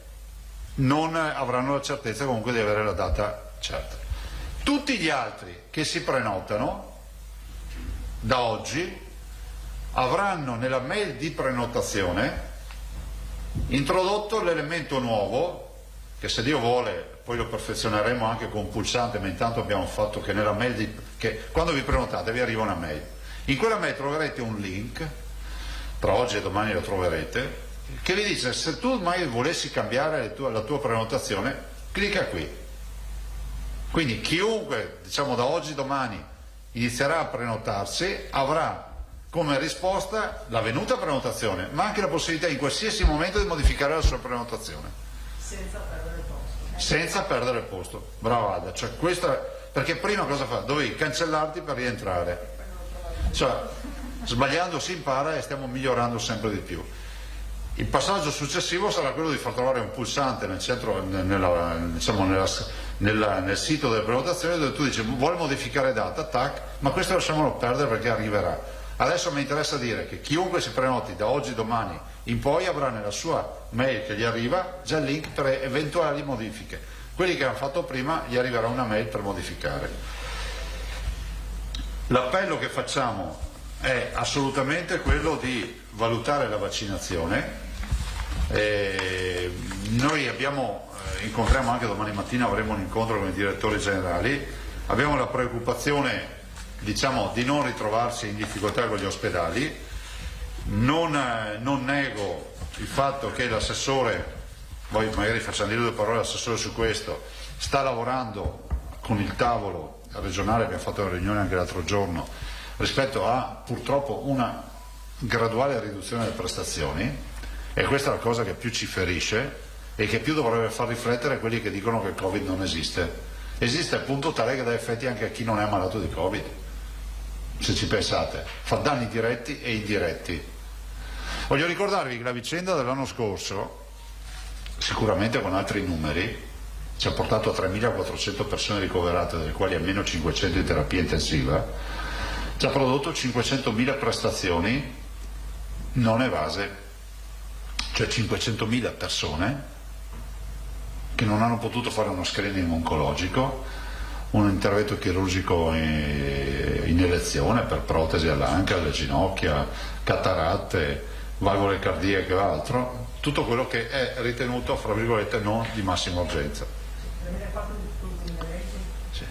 non avranno la certezza comunque di avere la data certa. Tutti gli altri che si prenotano da oggi avranno nella mail di prenotazione introdotto l'elemento nuovo, che se Dio vuole poi lo perfezioneremo anche con un pulsante, ma intanto abbiamo fatto che nella mail che quando vi prenotate vi arriva una mail. In quella mail troverete un link, tra oggi e domani lo troverete, che vi dice: se tu mai volessi cambiare la tua prenotazione, clicca qui. Quindi chiunque, diciamo, da oggi domani inizierà a prenotarsi avrà come risposta la venuta prenotazione, ma anche la possibilità in qualsiasi momento di modificare la sua prenotazione. Senza perdere il posto. Senza perdere il posto. Brava Ada. Cioè, perché prima cosa fa? Dovevi cancellarti per rientrare. Cioè, sbagliando si impara e stiamo migliorando sempre di più. Il passaggio successivo sarà quello di far trovare un pulsante nel centro, nel sito delle prenotazioni, dove tu dici: vuole modificare data, tac, ma questo lasciamolo perdere perché arriverà. Adesso mi interessa dire che chiunque si prenoti da oggi domani in poi avrà nella sua mail che gli arriva già il link per eventuali modifiche. Quelli che hanno fatto prima gli arriverà una mail per modificare. L'appello che facciamo è assolutamente quello di valutare la vaccinazione. Noi incontriamo anche domani mattina, avremo un incontro con i direttori generali, abbiamo la preoccupazione, diciamo, di non ritrovarsi in difficoltà con gli ospedali. Non nego il fatto che l'assessore, poi magari facciamo dire due parole all'assessore su questo, sta lavorando con il tavolo regionale, abbiamo fatto una riunione anche l'altro giorno, rispetto a purtroppo una graduale riduzione delle prestazioni, e questa è la cosa che più ci ferisce e che più dovrebbe far riflettere quelli che dicono che il Covid non esiste. Esiste, appunto, tale che dà effetti anche a chi non è ammalato di Covid, se ci pensate, fa danni diretti e indiretti. Voglio ricordarvi che la vicenda dell'anno scorso, sicuramente con altri numeri, ci ha portato a 3.400 persone ricoverate, delle quali almeno 500 in terapia intensiva, ci ha prodotto 500.000 prestazioni non evase, cioè 500.000 persone che non hanno potuto fare uno screening oncologico, un intervento chirurgico in elezione per protesi all'anca, alle ginocchia, cataratte, valvole cardiache o altro, tutto quello che è ritenuto, fra virgolette, non di massima urgenza. Sì.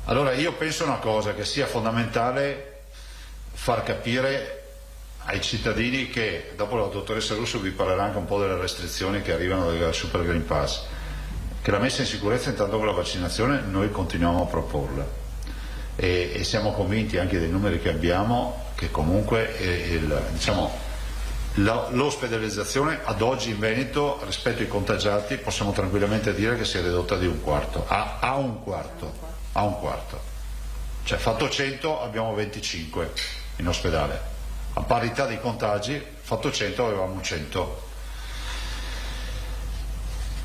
Allora io penso una cosa, che sia fondamentale far capire ai cittadini che, dopo la dottoressa Russo vi parlerà anche un po' delle restrizioni che arrivano dal Super Green Pass, che la messa in sicurezza intanto con la vaccinazione noi continuiamo a proporla e siamo convinti anche dei numeri che abbiamo che comunque l'ospedalizzazione ad oggi in Veneto rispetto ai contagiati possiamo tranquillamente dire che si è ridotta di un quarto, a un quarto, cioè fatto 100 abbiamo 25 in ospedale. A parità di contagi, fatto 100 avevamo 100.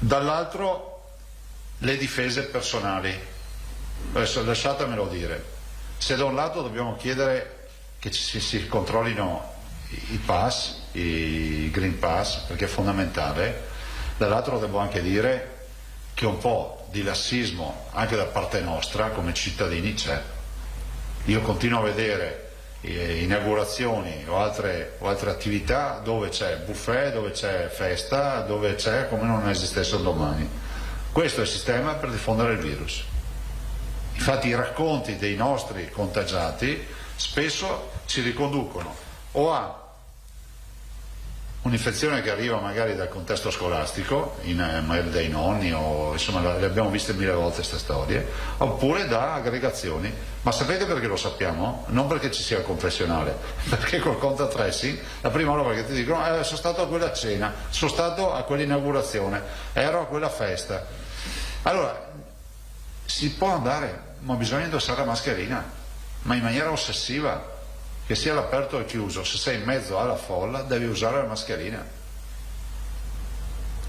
Dall'altro le difese personali. Adesso lasciatemelo dire. Se da un lato dobbiamo chiedere che si controllino i pass, i Green Pass, perché è fondamentale, dall'altro devo anche dire che un po' di lassismo anche da parte nostra come cittadini c'è. Io continuo a vedere inaugurazioni o altre attività dove c'è buffet, dove c'è festa, dove c'è come non esistesse un domani. Questo è il sistema per diffondere il virus. Infatti i racconti dei nostri contagiati spesso ci riconducono o a un'infezione che arriva magari dal contesto scolastico, magari dai nonni, o insomma le abbiamo viste 1000 volte queste storie, oppure da aggregazioni. Ma sapete perché lo sappiamo? Non perché ci sia il confessionale, perché col contact tracing la prima roba che ti dicono sono stato a quella cena, sono stato a quell'inaugurazione, ero a quella festa. Allora si può andare, ma bisogna indossare la mascherina, ma in maniera ossessiva, che sia all'aperto o al chiuso. Se sei in mezzo alla folla devi usare la mascherina.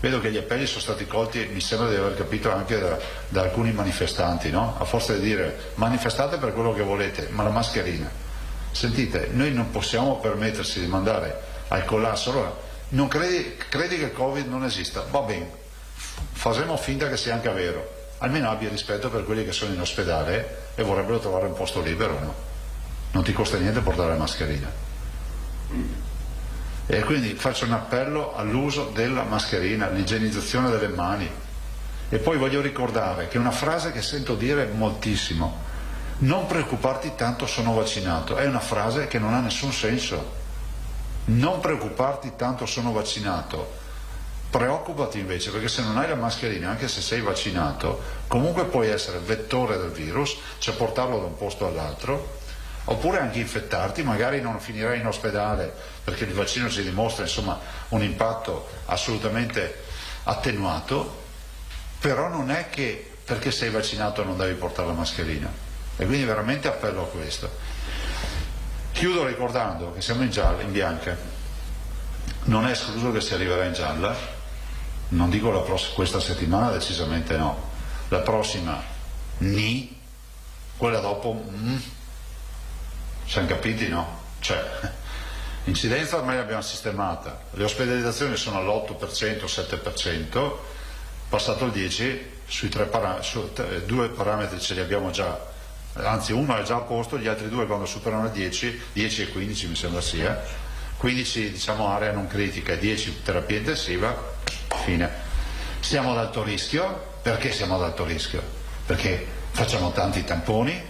Vedo che gli appelli sono stati colti, mi sembra di aver capito, anche da alcuni manifestanti, no? A forza di dire manifestate per quello che volete, ma la mascherina. Sentite, noi non possiamo permettersi di mandare al collasso. Allora, non credi che il Covid non esista? Va bene, facciamo finta che sia anche vero. Almeno abbia rispetto per quelli che sono in ospedale e vorrebbero trovare un posto libero, no? Non ti costa niente portare la mascherina. E quindi faccio un appello all'uso della mascherina, all'igienizzazione delle mani. E poi voglio ricordare che una frase che sento dire moltissimo: non preoccuparti tanto, sono vaccinato, è una frase che non ha nessun senso. Non preoccuparti tanto, sono vaccinato. Preoccupati invece, perché se non hai la mascherina, anche se sei vaccinato, comunque puoi essere vettore del virus, cioè portarlo da un posto all'altro, oppure anche infettarti, magari non finirai in ospedale perché il vaccino ci dimostra insomma un impatto assolutamente attenuato, però non è che perché sei vaccinato non devi portare la mascherina. E quindi veramente appello a questo. Chiudo ricordando che siamo in bianca, non è escluso che si arriverà in gialla, non dico questa settimana, decisamente no, la prossima ni, quella dopo siamo capiti, no? Cioè, incidenza ormai l'abbiamo sistemata, le ospedalizzazioni sono all'8%, 7%, passato il 10%, su 2 parametri ce li abbiamo già, anzi uno è già a posto, gli altri 2 quando superano il 10 e 15 mi sembra sia, 15 diciamo area non critica e 10 terapia intensiva, fine. Siamo ad alto rischio, perché siamo ad alto rischio? Perché facciamo tanti tamponi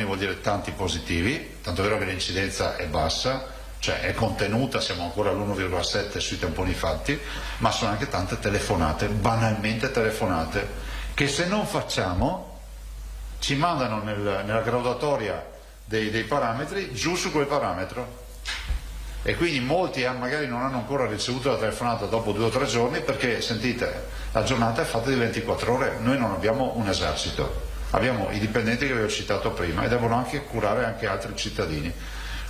vuol dire tanti positivi, tanto è vero che l'incidenza è bassa, cioè è contenuta, siamo ancora all'1,7 sui tamponi fatti, ma sono anche tante telefonate, banalmente telefonate, che se non facciamo ci mandano nella graduatoria dei parametri giù su quel parametro. E quindi molti magari non hanno ancora ricevuto la telefonata dopo 2 o 3 giorni perché, sentite, la giornata è fatta di 24 ore, noi non abbiamo un esercito. Abbiamo i dipendenti che vi ho citato prima e devono anche curare anche altri cittadini.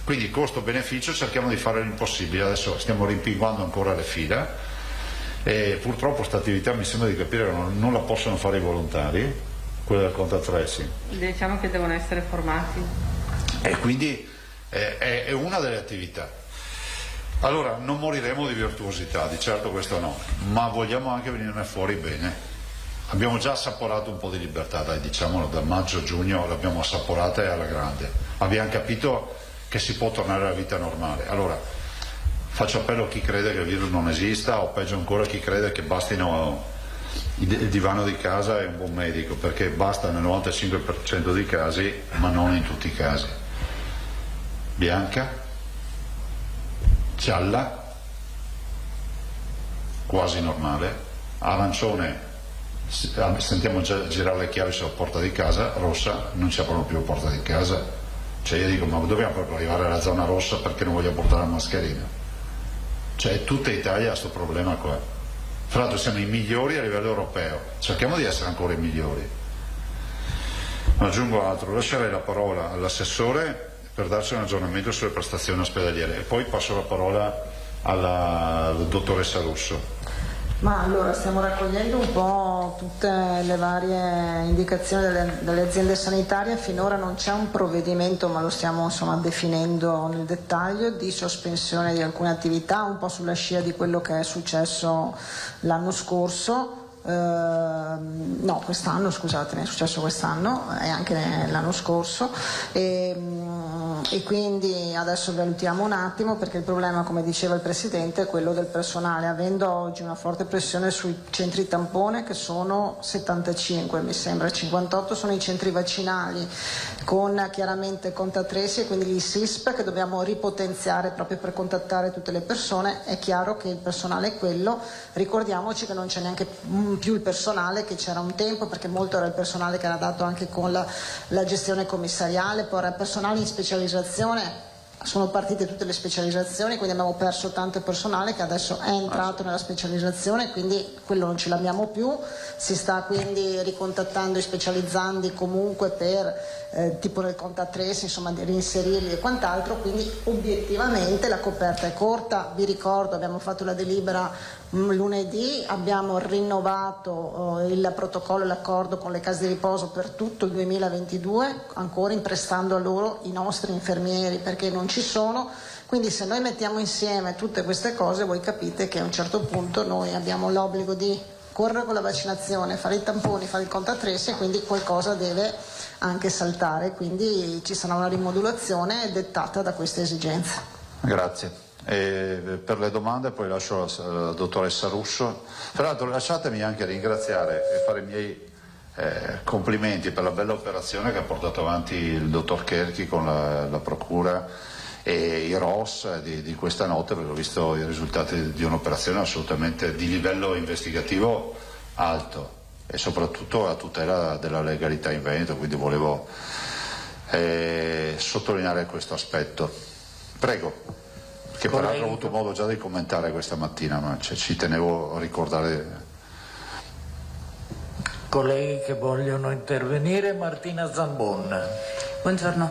Quindi costo-beneficio cerchiamo di fare l'impossibile. Adesso stiamo rimpinguando ancora le fila e purtroppo questa attività mi sembra di capire che non la possono fare i volontari, quella del contact tracing. Diciamo che devono essere formati. E quindi è una delle attività. Allora non moriremo di virtuosità, di certo questo no, ma vogliamo anche venirne fuori bene. Abbiamo già assaporato un po' di libertà, dai, diciamolo, da maggio-giugno l'abbiamo assaporata e alla grande. Abbiamo capito che si può tornare alla vita normale. Allora, faccio appello a chi crede che il virus non esista, o peggio ancora chi crede che bastino il divano di casa e un buon medico, perché basta nel 95% dei casi, ma non in tutti i casi. Bianca, gialla, quasi normale, arancione, sentiamo già girare le chiavi sulla porta di casa, rossa, non c'è proprio più la porta di casa, cioè io dico ma dobbiamo proprio arrivare alla zona rossa perché non voglio portare la mascherina, cioè tutta Italia ha questo problema qua, fra l'altro siamo i migliori a livello europeo, cerchiamo di essere ancora i migliori. Aggiungo altro, lascerei la parola all'assessore per darci un aggiornamento sulle prestazioni ospedaliere e poi passo la parola alla dottoressa Russo. Ma allora stiamo raccogliendo un po' tutte le varie indicazioni delle aziende sanitarie, finora non c'è un provvedimento, ma lo stiamo insomma definendo nel dettaglio, di sospensione di alcune attività, un po' sulla scia di quello che è successo l'anno scorso. No, quest'anno, scusatemi, è successo quest'anno e anche l'anno scorso. e quindi adesso valutiamo un attimo, perché il problema, come diceva il Presidente, è quello del personale, avendo oggi una forte pressione sui centri tampone, che sono 75 mi sembra, 58 sono i centri vaccinali, con chiaramente contact tracing, quindi gli SISP che dobbiamo ripotenziare proprio per contattare tutte le persone. È chiaro che il personale è quello, ricordiamoci che non c'è neanche più il personale che c'era un tempo, perché molto era il personale che era dato anche con la gestione commissariale, poi era personale in specializzazione, sono partite tutte le specializzazioni, quindi abbiamo perso tanto personale che adesso è entrato nella specializzazione, quindi quello non ce l'abbiamo più. Si sta quindi ricontattando i specializzandi comunque per tipo nel contact tracing, insomma, di reinserirli e quant'altro, quindi obiettivamente la coperta è corta. Vi ricordo, abbiamo fatto la delibera lunedì, abbiamo rinnovato il protocollo e l'accordo con le case di riposo per tutto il 2022, ancora imprestando a loro i nostri infermieri perché non ci sono. Quindi se noi mettiamo insieme tutte queste cose, voi capite che a un certo punto noi abbiamo l'obbligo di correre con la vaccinazione, fare i tamponi, fare il contact tracing, quindi qualcosa deve anche saltare, quindi ci sarà una rimodulazione dettata da queste esigenze. Grazie. Per le domande poi lascio alla dottoressa Russo. Tra l'altro lasciatemi anche ringraziare e fare i miei complimenti per la bella operazione che ha portato avanti il dottor Kerchi con la procura e i ROS di questa notte, perché ho visto i risultati di un'operazione assolutamente di livello investigativo alto e soprattutto a tutela della legalità in Veneto, quindi volevo sottolineare questo aspetto. Prego, che peraltro ho avuto modo già di commentare questa mattina, ma ci tenevo a ricordare. Colleghi che vogliono intervenire, Martina Zambon. Buongiorno,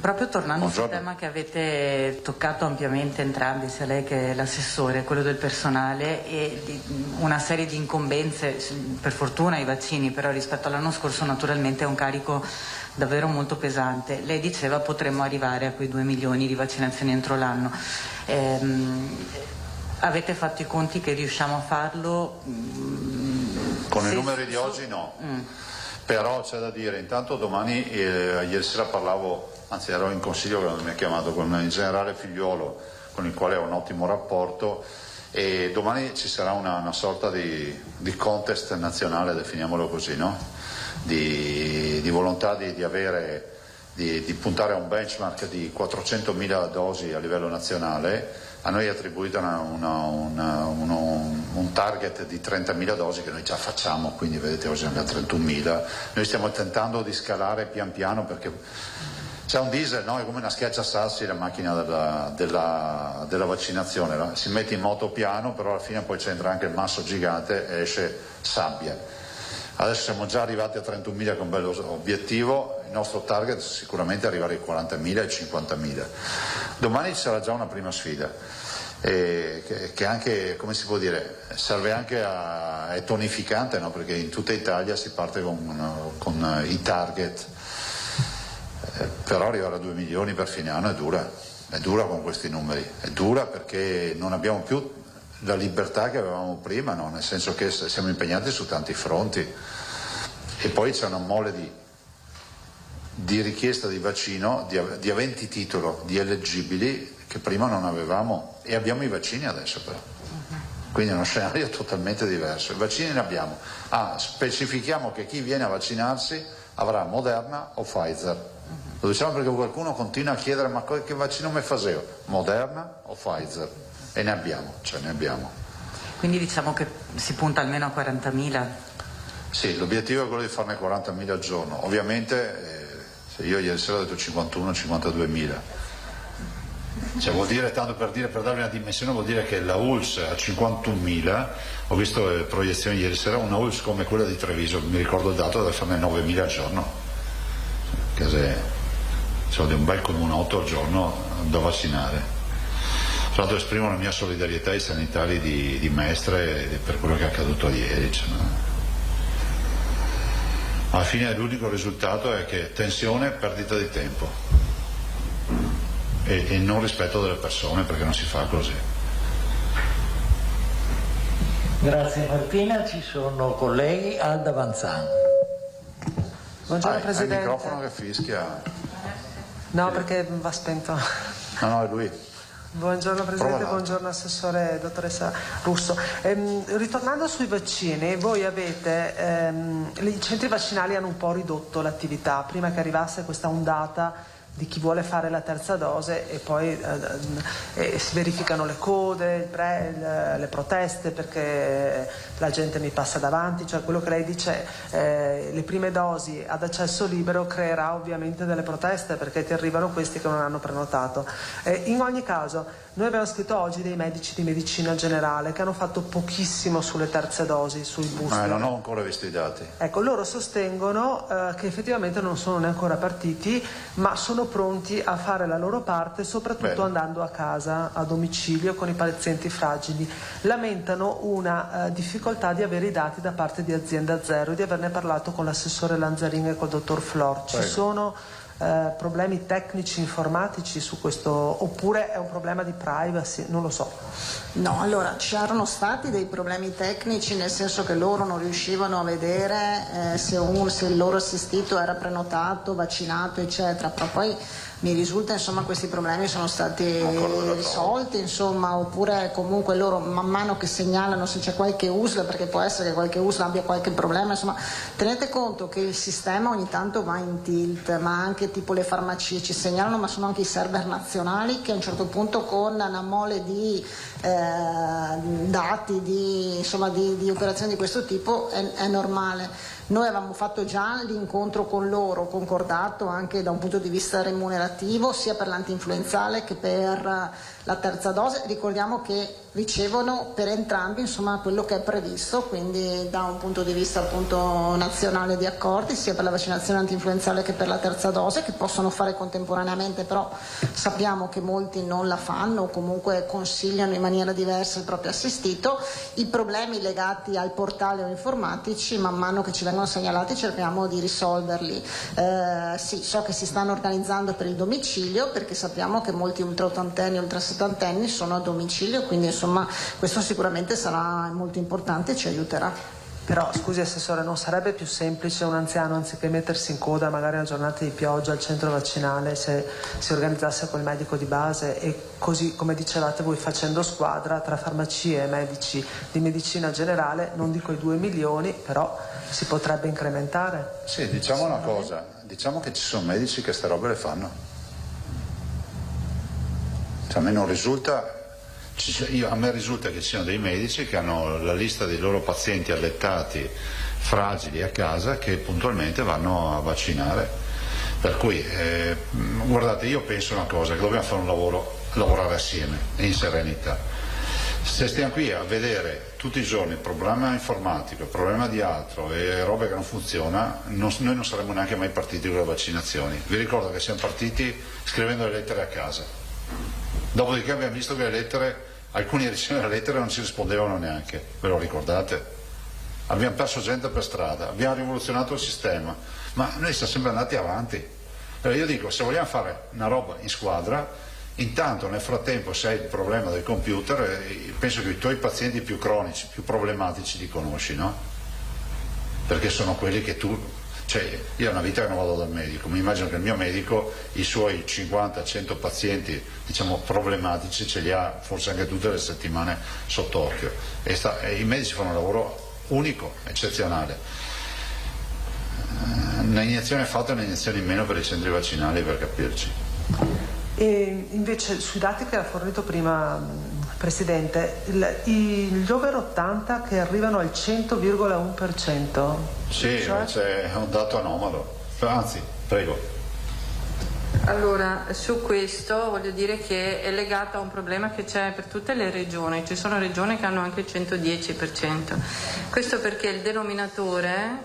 proprio tornando sul tema che avete toccato ampiamente entrambi, sia lei che l'assessore, quello del personale e di una serie di incombenze, per fortuna i vaccini, però rispetto all'anno scorso naturalmente è un carico davvero molto pesante. Lei diceva potremmo arrivare a quei 2 milioni di vaccinazioni entro l'anno. Avete fatto i conti che riusciamo a farlo? Con i numeri di oggi no. Però c'è da dire, intanto domani, ieri sera parlavo, anzi ero in consiglio quando mi ha chiamato con il generale Figliuolo, con il quale ho un ottimo rapporto, e domani ci sarà una sorta di contest nazionale, definiamolo così, no? Di volontà di avere, di puntare a un benchmark di 400.000 dosi a livello nazionale. A noi è attribuito un target di 30.000 dosi che noi già facciamo, quindi vedete oggi abbiamo 31.000. Noi stiamo tentando di scalare pian piano perché c'è un diesel, no? È come una schiacciasassi la macchina della vaccinazione, no? Si mette in moto piano, però alla fine poi c'entra anche il masso gigante e esce sabbia. Adesso siamo già arrivati a 31.000 che è un bello obiettivo, il nostro target è sicuramente arrivare ai 40.000 e ai 50.000. Domani ci sarà già una prima sfida, che anche, come si può dire, serve anche è tonificante, no? Perché in tutta Italia si parte con i target, però arrivare a 2 milioni per fine anno è dura con questi numeri, è dura perché non abbiamo più la libertà che avevamo prima, no? Nel senso che siamo impegnati su tanti fronti e poi c'è una mole di richiesta di vaccino di aventi titolo, di eleggibili che prima non avevamo, e abbiamo i vaccini adesso però, quindi è uno scenario totalmente diverso. I vaccini ne abbiamo, specifichiamo che chi viene a vaccinarsi avrà Moderna o Pfizer. Lo diciamo perché qualcuno continua a chiedere ma che vaccino mi facevo? Moderna o Pfizer? E ne abbiamo. Quindi diciamo che si punta almeno a 40.000? Sì, l'obiettivo è quello di farne 40.000 al giorno. Ovviamente io ieri sera ho detto 51-52.000. Cioè vuol dire, tanto per darvi una dimensione, vuol dire che la ULSS a 51.000, ho visto le proiezioni ieri sera, una ULSS come quella di Treviso, mi ricordo il dato, deve farne 9.000 al giorno. Che sono un bel comunotto al giorno da vaccinare. Tra l'altro esprimo la mia solidarietà ai sanitari di Mestre per quello che è accaduto ieri. Cioè, alla fine l'unico risultato è che tensione, perdita di tempo e non rispetto delle persone, perché non si fa così. Grazie Martina, ci sono colleghi. Alda Vanzan. Buongiorno Presidente. Il microfono che fischia. No, perché va spento. No, è lui. Buongiorno Presidente, buongiorno Assessore, dottoressa Russo. Ritornando sui vaccini, voi avete, i centri vaccinali hanno un po' ridotto l'attività, prima che arrivasse questa ondata di chi vuole fare la terza dose e poi si verificano le code, le proteste perché la gente mi passa davanti, cioè quello che lei dice, le prime dosi ad accesso libero creerà ovviamente delle proteste perché ti arrivano questi che non hanno prenotato. In ogni caso noi abbiamo scritto oggi dei medici di medicina generale che hanno fatto pochissimo sulle terze dosi, sui booster. Non ho ancora visto i dati. Ecco, loro sostengono che effettivamente non sono neanche ancora partiti, ma sono pronti a fare la loro parte, soprattutto andando a casa, a domicilio, con i pazienti fragili. Lamentano una difficoltà di avere i dati da parte di Azienda Zero, di averne parlato con l'assessore Lanzarin e col dottor Flor. Ci sono problemi tecnici, informatici su questo, oppure è un problema di privacy? Non lo so. No, allora c'erano stati dei problemi tecnici, nel senso che loro non riuscivano a vedere se il loro assistito era prenotato, vaccinato, eccetera, però poi mi risulta insomma questi problemi sono stati risolti, insomma, oppure comunque loro man mano che segnalano se c'è qualche USL, perché può essere che qualche USL abbia qualche problema, insomma tenete conto che il sistema ogni tanto va in tilt, ma anche tipo le farmacie ci segnalano, ma sono anche i server nazionali che a un certo punto con una mole di dati, di operazioni di questo tipo è normale. Noi avevamo fatto già l'incontro con loro, concordato anche da un punto di vista remunerativo, sia per l'antinfluenzale che per la terza dose. Ricordiamo che ricevono per entrambi insomma quello che è previsto, quindi da un punto di vista appunto nazionale di accordi, sia per la vaccinazione antinfluenzale che per la terza dose, che possono fare contemporaneamente, però sappiamo che molti non la fanno o comunque consigliano in maniera diversa il proprio assistito. I problemi legati al portale o informatici, man mano che ci vengono segnalati cerchiamo di risolverli. Sì, so che si stanno organizzando per il domicilio, perché sappiamo che molti ultraottantenni e ultrasettantenni sono a domicilio, quindi insomma questo sicuramente sarà molto importante e ci aiuterà. Però scusi Assessore, non sarebbe più semplice un anziano, anziché mettersi in coda magari una giornata di pioggia al centro vaccinale, se si organizzasse col medico di base e così, come dicevate voi, facendo squadra tra farmacie e medici di medicina generale, non dico i 2 milioni, però si potrebbe incrementare? Sì, diciamo una cosa, diciamo che ci sono medici che ste robe le fanno. Cioè, a me non risulta... A me risulta che ci siano dei medici che hanno la lista dei loro pazienti allettati, fragili a casa, che puntualmente vanno a vaccinare. Per cui, guardate, io penso una cosa, che dobbiamo fare un lavoro, lavorare assieme, in serenità. Se stiamo qui a vedere tutti i giorni il problema informatico, il problema di altro e roba che non funziona, noi non saremmo neanche mai partiti con le vaccinazioni. Vi ricordo che siamo partiti scrivendo le lettere a casa. Dopodiché abbiamo visto che le lettere, alcuni ricevevano le lettere e non ci rispondevano neanche, ve lo ricordate? Abbiamo perso gente per strada, abbiamo rivoluzionato il sistema, ma noi siamo sempre andati avanti. Io dico, se vogliamo fare una roba in squadra, intanto nel frattempo, se hai il problema del computer, penso che i tuoi pazienti più cronici, più problematici li conosci, no? Perché sono quelli che tu... Cioè, io ho una vita che non vado dal medico, mi immagino che il mio medico i suoi 50-100 pazienti, diciamo, problematici ce li ha forse anche tutte le settimane sott'occhio e i medici fanno un lavoro unico, eccezionale. Un'iniezione fatta e un'iniezione in meno per i centri vaccinali, per capirci. E invece sui dati che ha fornito prima Presidente, gli over 80 che arrivano al 100,1%. Sì, cioè... c'è un dato anomalo. Anzi, prego. Allora, su questo voglio dire che è legato a un problema che c'è per tutte le regioni. Ci sono regioni che hanno anche il 110%. Questo perché il denominatore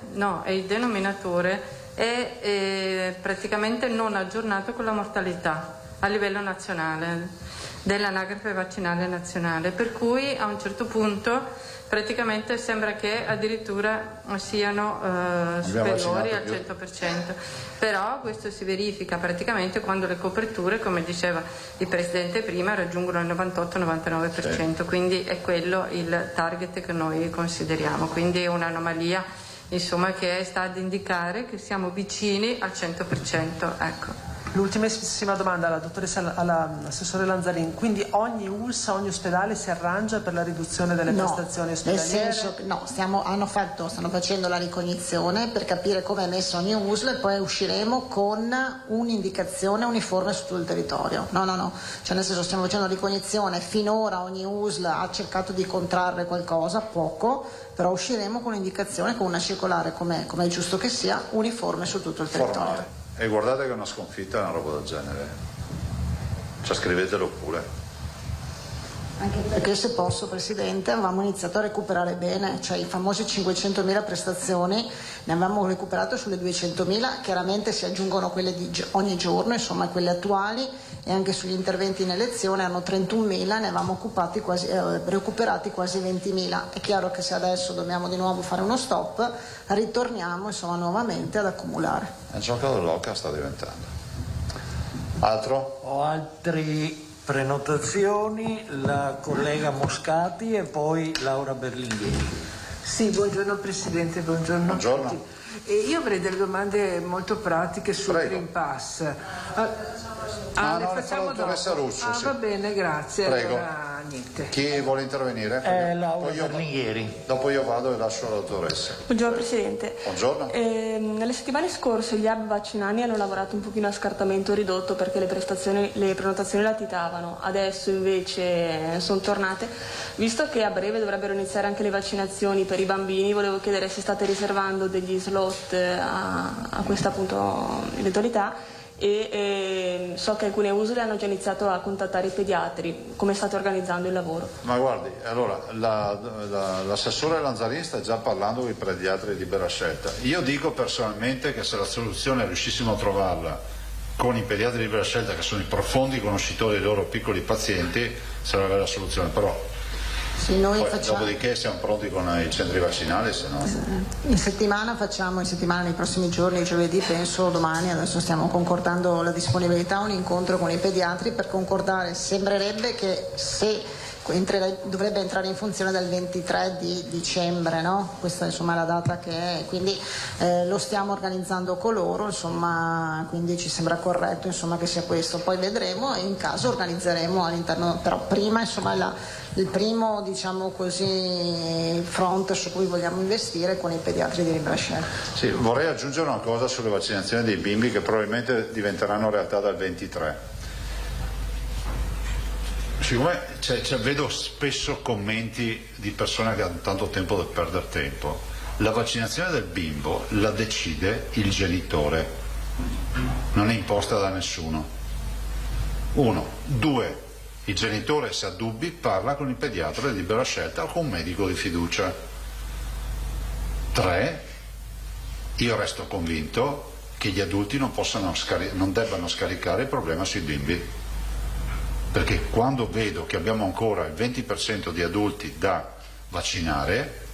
è praticamente non aggiornato con la mortalità a livello nazionale dell'anagrafe vaccinale nazionale, per cui a un certo punto praticamente sembra che addirittura siano superiori al 100%, però questo si verifica praticamente quando le coperture, come diceva il Presidente prima, raggiungono il 98-99%, quindi è quello il target che noi consideriamo, quindi è un'anomalia insomma che sta ad indicare che siamo vicini al 100%, ecco. L'ultimissima domanda alla dottoressa, all'assessore Lanzarin, quindi ogni ULSS, ogni ospedale si arrangia per la riduzione delle prestazioni ospedaliere? Nel senso che no, stanno facendo la ricognizione per capire come è messo ogni USL e poi usciremo con un'indicazione uniforme su tutto il territorio. No, cioè nel senso stiamo facendo la ricognizione, finora ogni USL ha cercato di contrarre qualcosa, poco, però usciremo con un'indicazione, con una circolare, come è giusto che sia, uniforme su tutto il territorio. E guardate che è una sconfitta una roba del genere, cioè scrivetelo pure. Anche perché, se posso Presidente, avevamo iniziato a recuperare bene, cioè i famosi 500.000 prestazioni ne avevamo recuperato sulle 200.000, chiaramente si aggiungono quelle di ogni giorno, insomma quelle attuali, e anche sugli interventi in elezione hanno 31.000, ne avevamo recuperati quasi 20.000. È chiaro che se adesso dobbiamo di nuovo fare uno stop, ritorniamo insomma nuovamente ad accumulare. È il gioco dell'oca sta diventando. Altro? Ho altri prenotazioni, la collega Moscati e poi Laura Berlinghieri. Sì, buongiorno Presidente, buongiorno a tutti. Io avrei delle domande molto pratiche sul Green Pass. Le facciamo dopo? Russo, sì. Va bene, grazie. Prego. Allora, niente. Chi vuole intervenire? Laura Berlinghieri. Dopo io vado e lascio la dottoressa. Buongiorno Presidente. Buongiorno. Nelle settimane scorse gli hub vaccinali hanno lavorato un pochino a scartamento ridotto perché le prenotazioni latitavano. Adesso invece sono tornate. Visto che a breve dovrebbero iniziare anche le vaccinazioni per i bambini, volevo chiedere se state riservando degli slot a questa appunto eventualità. E so che alcune USL hanno già iniziato a contattare i pediatri. Come state organizzando il lavoro? Ma guardi, allora l'assessore Lanzarin sta già parlando con i pediatri di libera scelta. Io dico personalmente che se la soluzione riuscissimo a trovarla con i pediatri di libera scelta, che sono i profondi conoscitori dei loro piccoli pazienti, sarebbe la soluzione, però sì, noi facciamo... dopodiché siamo pronti con i centri vaccinali, se no... In settimana nei prossimi giorni, giovedì penso, domani, adesso stiamo concordando la disponibilità, un incontro con i pediatri per concordare. Sembrerebbe che dovrebbe entrare in funzione dal 23 di dicembre, no? Questa insomma è la data che è, quindi lo stiamo organizzando con loro, insomma, quindi ci sembra corretto insomma che sia questo. Poi vedremo e in caso organizzeremo all'interno, però prima insomma il primo, diciamo così, front su cui vogliamo investire con i pediatri di libera scelta. Sì, vorrei aggiungere una cosa sulle vaccinazioni dei bimbi che probabilmente diventeranno realtà dal 23. Siccome vedo spesso commenti di persone che hanno tanto tempo da perdere tempo, la vaccinazione del bimbo la decide il genitore, non è imposta da nessuno. 1. 2. Il genitore, se ha dubbi, parla con il pediatra di libera scelta o con un medico di fiducia. 3. Io resto convinto che gli adulti non debbano scaricare il problema sui bimbi, perché quando vedo che abbiamo ancora il 20% di adulti da vaccinare,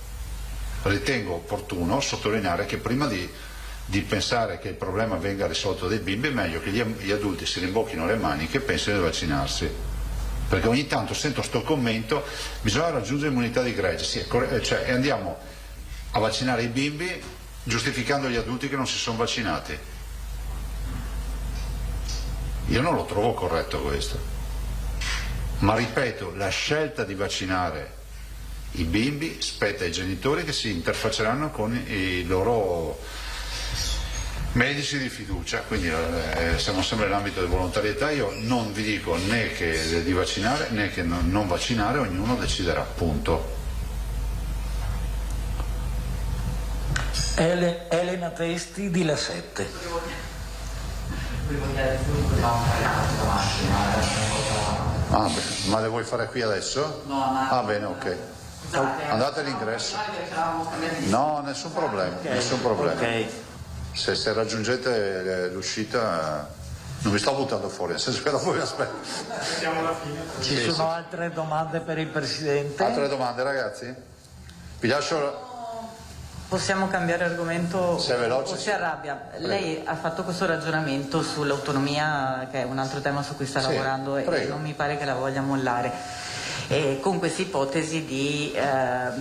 ritengo opportuno sottolineare che prima di pensare che il problema venga risolto dai bimbi è meglio che gli adulti si rimbocchino le maniche e pensino di vaccinarsi. Perché ogni tanto sento sto commento, bisogna raggiungere l'immunità di gregge, sì, cioè andiamo a vaccinare i bimbi giustificando gli adulti che non si sono vaccinati. Io non lo trovo corretto questo, ma ripeto, la scelta di vaccinare i bimbi spetta ai genitori che si interfacceranno con i loro medici di fiducia, quindi siamo sempre nell'ambito di volontarietà. Io non vi dico né che di vaccinare né che non vaccinare, ognuno deciderà, punto. Elena Testi di La 7. Ma le vuoi fare qui adesso? No, bene, ok. Andate all'ingresso. No, nessun problema, nessun problema. Okay. Se raggiungete l'uscita, non vi sto buttando fuori, nel senso che dopo vi aspetto. Siamo alla fine. Ci sono altre domande per il Presidente? Altre domande, ragazzi? Vi lascio... Possiamo cambiare argomento? Se è veloce. O si arrabbia? Lei ha fatto questo ragionamento sull'autonomia, che è un altro tema su cui sta lavorando, e non mi pare che la voglia mollare. con questa ipotesi di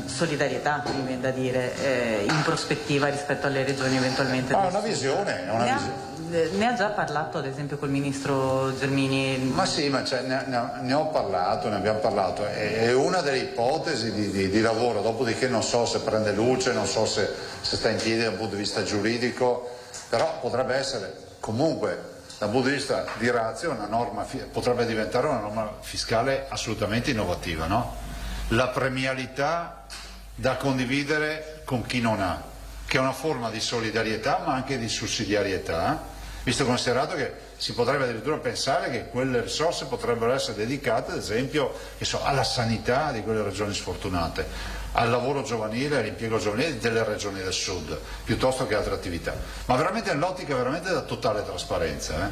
solidarietà, mi viene da dire, in prospettiva rispetto alle regioni eventualmente. Una visione, Ne ha già parlato ad esempio col ministro Gelmini? Ma sì, ma ne ho parlato, ne abbiamo parlato, è una delle ipotesi di lavoro, dopodiché non so se prende luce, non so se sta in piedi dal punto di vista giuridico, però potrebbe essere comunque dal punto di vista di ratio una norma, potrebbe diventare una norma fiscale assolutamente innovativa, no? La premialità da condividere con chi non ha, che è una forma di solidarietà ma anche di sussidiarietà, visto considerato che si potrebbe addirittura pensare che quelle risorse potrebbero essere dedicate ad esempio alla sanità di quelle regioni sfortunate, al lavoro giovanile, all'impiego giovanile delle regioni del sud, piuttosto che altre attività, ma veramente nell'ottica veramente da totale trasparenza.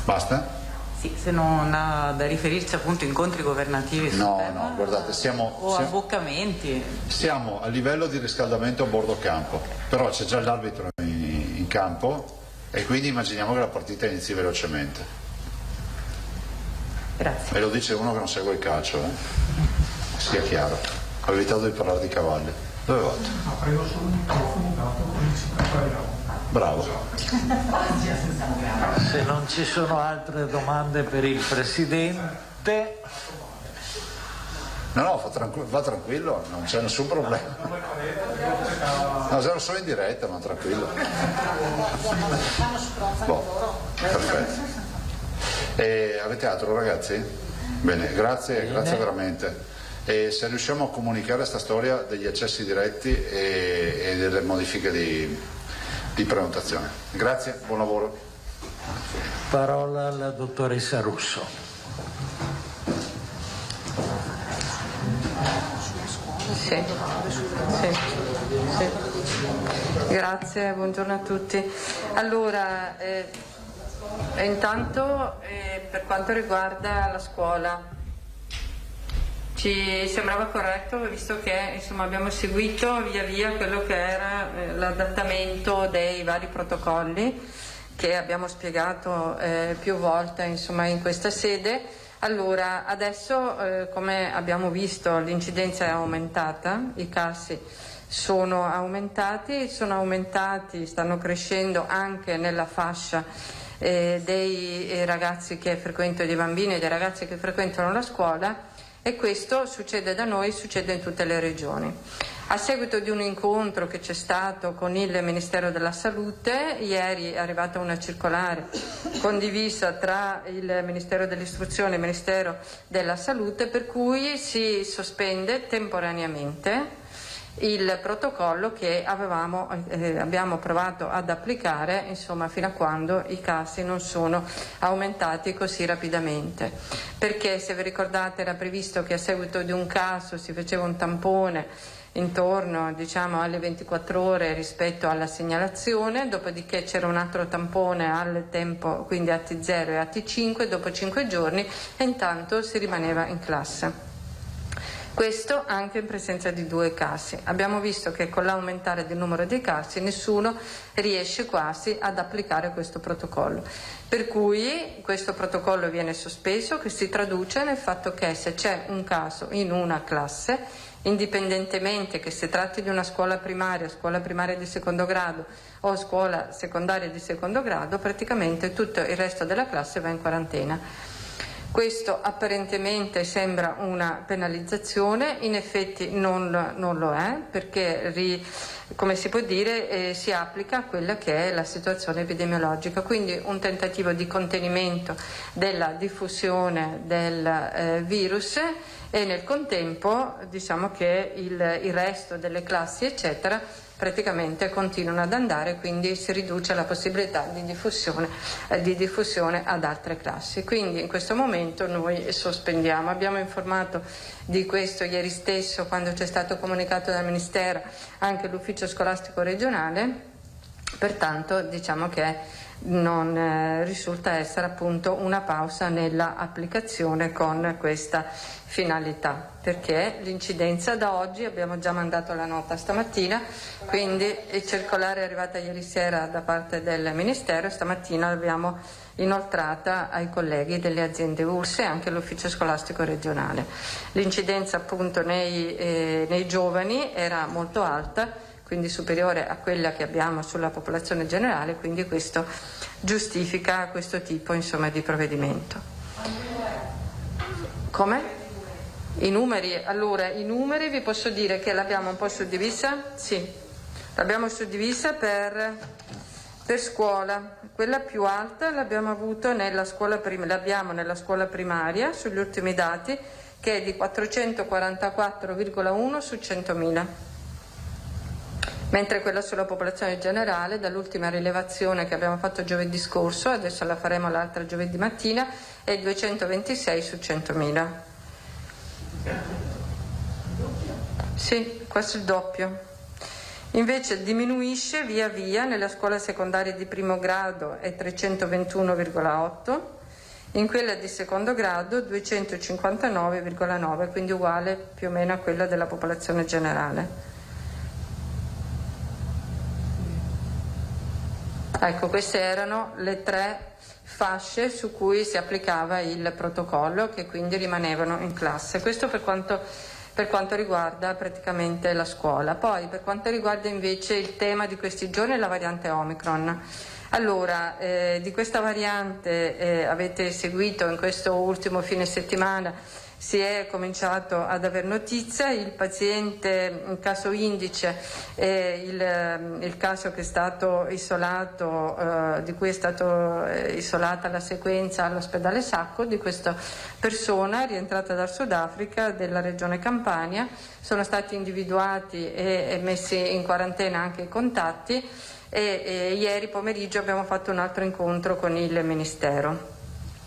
Basta? Sì, se non ha da riferirci appunto incontri governativi sul tema, no, guardate, abboccamenti. Siamo a livello di riscaldamento a bordo campo, però c'è già l'arbitro in campo e quindi immaginiamo che la partita inizi velocemente. Grazie. E lo dice uno che non segue il calcio, sia chiaro. Ho evitato di parlare di cavalli. Dove vado? Prego solo il microfono dato come si prepariamo. Bravo. Se non ci sono altre domande per il Presidente. No, va tranquillo, non c'è nessun problema. No, sono solo in diretta, ma tranquillo. Perfetto. E avete altro, ragazzi? Bene, grazie veramente. E se riusciamo a comunicare questa storia degli accessi diretti e delle modifiche di prenotazione. Grazie, buon lavoro. Parola alla dottoressa Russo. Sì. Grazie, buongiorno a tutti. Allora, intanto per quanto riguarda la scuola, ci sembrava corretto, visto che insomma, abbiamo seguito via via quello che era l'adattamento dei vari protocolli che abbiamo spiegato più volte insomma, in questa sede. Allora, adesso come abbiamo visto l'incidenza è aumentata, i casi sono aumentati, stanno crescendo anche nella fascia dei ragazzi che frequentano, dei bambini e dei ragazzi che frequentano la scuola, e questo succede da noi, succede in tutte le regioni. A seguito di un incontro che c'è stato con il Ministero della Salute, ieri è arrivata una circolare condivisa tra il Ministero dell'Istruzione e il Ministero della Salute, per cui si sospende temporaneamente il protocollo che abbiamo provato ad applicare insomma, fino a quando i casi non sono aumentati così rapidamente. Perché, se vi ricordate, era previsto che a seguito di un caso si faceva un tampone intorno alle 24 ore rispetto alla segnalazione, dopodiché c'era un altro tampone al tempo, quindi AT0 e AT5 dopo 5 giorni, e intanto si rimaneva in classe. Questo anche in presenza di 2 casi. Abbiamo visto che con l'aumentare del numero dei casi nessuno riesce quasi ad applicare questo protocollo. Per cui questo protocollo viene sospeso, che si traduce nel fatto che se c'è un caso in una classe, indipendentemente che si tratti di una scuola primaria di secondo grado o scuola secondaria di secondo grado, praticamente tutto il resto della classe va in quarantena. Questo apparentemente sembra una penalizzazione, in effetti non lo è, perché come si può dire si applica a quella che è la situazione epidemiologica, quindi un tentativo di contenimento della diffusione del virus, e nel contempo diciamo che il resto delle classi eccetera praticamente continuano ad andare, quindi si riduce la possibilità di diffusione ad altre classi. Quindi in questo momento noi sospendiamo. Abbiamo informato di questo ieri stesso, quando c'è stato comunicato dal Ministero, anche l'ufficio scolastico regionale, pertanto diciamo che non risulta essere appunto una pausa nella applicazione con questa finalità, perché l'incidenza da oggi, abbiamo già mandato la nota stamattina, quindi il circolare è arrivata ieri sera da parte del Ministero e stamattina l'abbiamo inoltrata ai colleghi delle aziende ULSS e anche all'ufficio scolastico regionale. L'incidenza appunto nei giovani era molto alta, quindi superiore a quella che abbiamo sulla popolazione generale, quindi questo giustifica questo tipo insomma di provvedimento. Come? I numeri? Allora, i numeri vi posso dire che l'abbiamo un po' suddivisa, sì, l'abbiamo suddivisa per scuola. Quella più alta l'abbiamo avuto nella scuola primaria, sugli ultimi dati, che è di 444,1 su 100.000. Mentre quella sulla popolazione generale, dall'ultima rilevazione che abbiamo fatto giovedì scorso, adesso la faremo l'altra giovedì mattina, è 226 su 100.000. Sì, quasi il doppio. Invece diminuisce via via nella scuola secondaria di primo grado è 321,8, in quella di secondo grado 259,9, quindi uguale più o meno a quella della popolazione generale. Ecco, queste erano le 3 fasce su cui si applicava il protocollo, che quindi rimanevano in classe. Questo per quanto riguarda praticamente la scuola. Poi per quanto riguarda invece il tema di questi giorni, la variante Omicron. Allora, di questa variante avete seguito in questo ultimo fine settimana, si è cominciato ad aver notizia. Il paziente, il caso indice, il caso che è stato isolato, di cui è stata isolata la sequenza all'ospedale Sacco, di questa persona rientrata dal Sudafrica della regione Campania. Sono stati individuati e messi in quarantena anche i contatti e ieri pomeriggio abbiamo fatto un altro incontro con il Ministero.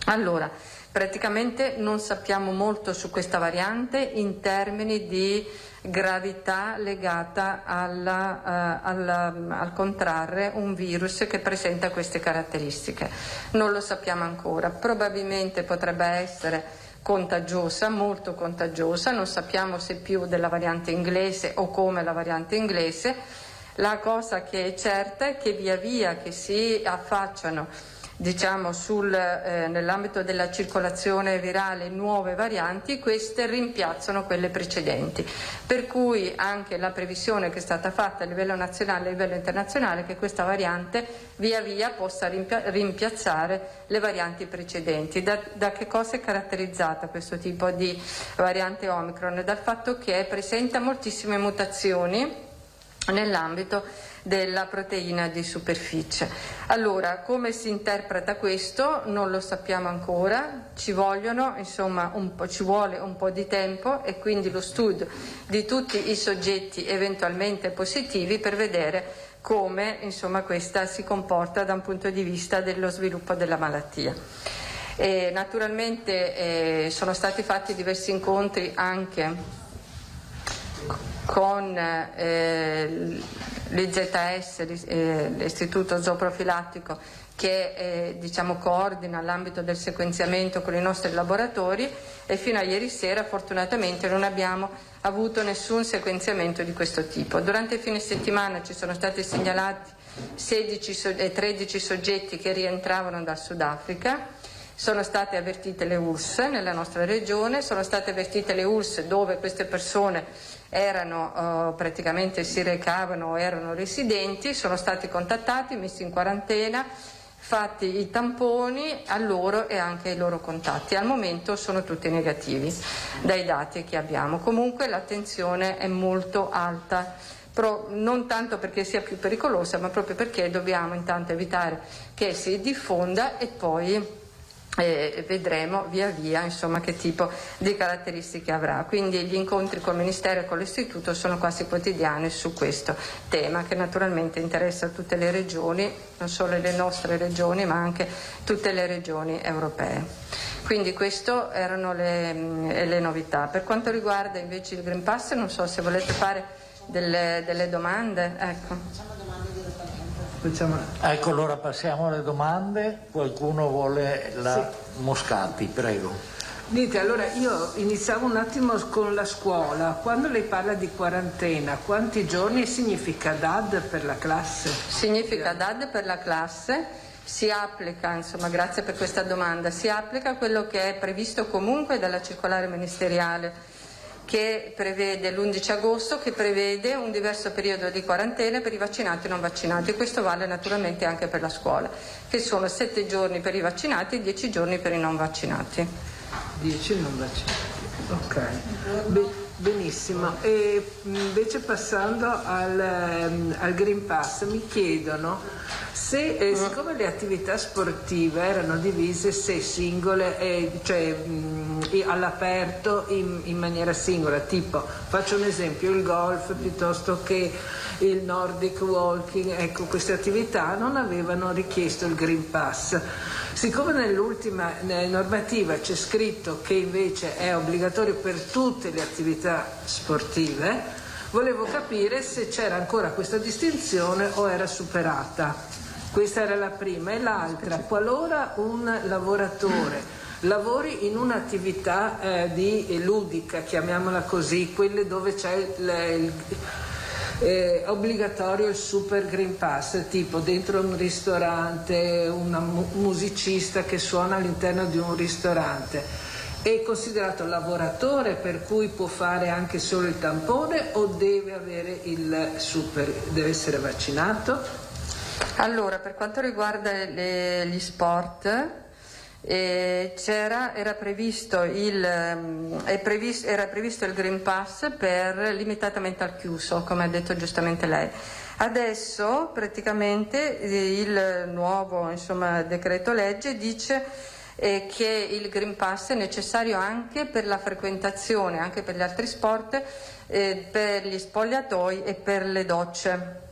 Allora, praticamente non sappiamo molto su questa variante in termini di gravità legata al contrarre un virus che presenta queste caratteristiche. Non lo sappiamo ancora, probabilmente potrebbe essere contagiosa, molto contagiosa, non sappiamo se più della variante inglese o come la variante inglese. La cosa che è certa è che via via che si affacciano, diciamo, nell'ambito della circolazione virale nuove varianti, queste rimpiazzano quelle precedenti, per cui anche la previsione che è stata fatta a livello nazionale e a livello internazionale è che questa variante via via possa rimpiazzare le varianti precedenti. Da che cosa è caratterizzata questo tipo di variante Omicron? Dal fatto che presenta moltissime mutazioni nell'ambito della proteina di superficie. Allora, come si interpreta questo? Non lo sappiamo ancora, ci vuole un po' di tempo e quindi lo studio di tutti i soggetti eventualmente positivi per vedere come questa si comporta da un punto di vista dello sviluppo della malattia. Naturalmente sono stati fatti diversi incontri anche con l'IZS, l'Istituto Zooprofilattico, che coordina l'ambito del sequenziamento con i nostri laboratori, e fino a ieri sera fortunatamente non abbiamo avuto nessun sequenziamento di questo tipo. Durante il fine settimana ci sono stati segnalati 13 soggetti che rientravano dal Sudafrica. Sono state avvertite le ULSS nella nostra regione, sono state avvertite le ULSS dove queste persone praticamente si recavano o erano residenti, sono stati contattati, messi in quarantena, fatti i tamponi a loro e anche ai loro contatti. Al momento sono tutti negativi dai dati che abbiamo. Comunque l'attenzione è molto alta, non tanto perché sia più pericolosa, ma proprio perché dobbiamo intanto evitare che si diffonda e poi vedremo via via che tipo di caratteristiche avrà. Quindi gli incontri col Ministero e con l'Istituto sono quasi quotidiani su questo tema, che naturalmente interessa tutte le regioni, non solo le nostre regioni ma anche tutte le regioni europee. Quindi queste erano le novità. Per quanto riguarda invece il Green Pass, non so se volete fare delle domande. Ecco. Ecco, allora passiamo alle domande. Qualcuno vuole la Moscati, prego. Dite, allora io iniziavo un attimo con la scuola. Quando lei parla di quarantena, quanti giorni significa DAD per la classe? Significa DAD per la classe, si applica, insomma, grazie per questa domanda, si applica quello che è previsto comunque dalla circolare ministeriale che prevede l'11 agosto, che prevede un diverso periodo di quarantena per i vaccinati e non vaccinati. Questo vale naturalmente anche per la scuola, che sono 7 giorni per i vaccinati e 10 giorni per i non vaccinati. 10 non vaccinati, ok. Benissimo. E invece passando al Green Pass, mi chiedono se, siccome le attività sportive erano divise se singole, cioè all'aperto in maniera singola, tipo, faccio un esempio, il golf piuttosto che il Nordic Walking, ecco, queste attività non avevano richiesto il Green Pass. Siccome nell'ultima normativa c'è scritto che invece è obbligatorio per tutte le attività sportive, volevo capire se c'era ancora questa distinzione o era superata. Questa era la prima. E l'altra, qualora un lavoratore lavori in un'attività ludica, chiamiamola così, quelle dove c'è obbligatorio il super Green Pass, tipo dentro un ristorante, un musicista che suona all'interno di un ristorante, è considerato lavoratore per cui può fare anche solo il tampone o deve avere il super, deve essere vaccinato? Allora, per quanto riguarda gli sport, era previsto il Green Pass limitatamente al chiuso, come ha detto giustamente lei. Adesso praticamente il nuovo decreto legge dice che il Green Pass è necessario anche per la frequentazione, anche per gli altri sport, per gli spogliatoi e per le docce.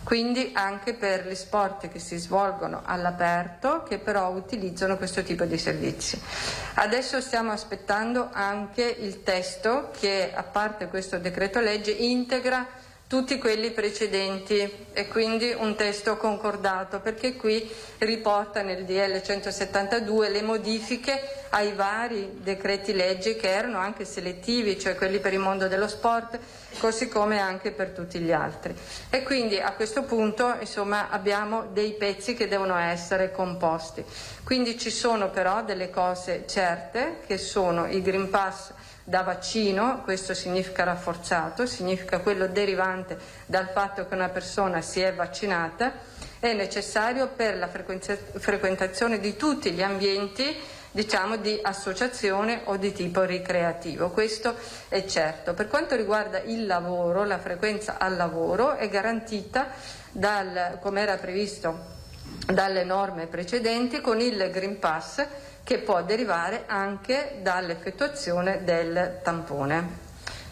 Quindi anche per gli sport che si svolgono all'aperto, che però utilizzano questo tipo di servizi. Adesso stiamo aspettando anche il testo che, a parte questo decreto legge, integra tutti quelli precedenti e quindi un testo concordato, perché qui riporta nel DL 172 le modifiche ai vari decreti legge che erano anche selettivi, cioè quelli per il mondo dello sport, così come anche per tutti gli altri. E quindi a questo punto abbiamo dei pezzi che devono essere composti. Quindi ci sono però delle cose certe, che sono il Green Pass da vaccino, questo significa rafforzato, significa quello derivante dal fatto che una persona si è vaccinata, è necessario per la frequentazione di tutti gli ambienti, diciamo, di associazione o di tipo ricreativo. Questo è certo. Per quanto riguarda il lavoro, la frequenza al lavoro è garantita come era previsto dalle norme precedenti, con il Green Pass, che può derivare anche dall'effettuazione del tampone.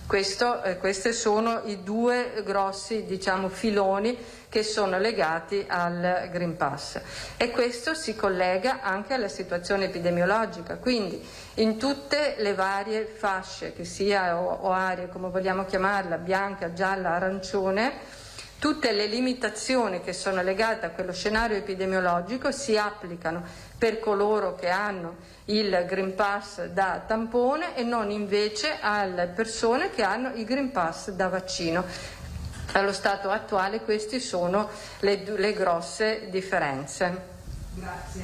Questi sono i due grossi, filoni che sono legati al Green Pass, e questo si collega anche alla situazione epidemiologica, quindi in tutte le varie fasce, che sia o aree, come vogliamo chiamarla, bianca, gialla, arancione, tutte le limitazioni che sono legate a quello scenario epidemiologico si applicano per coloro che hanno il Green Pass da tampone e non invece alle persone che hanno il Green Pass da vaccino. Allo stato attuale queste sono le grosse differenze. Grazie.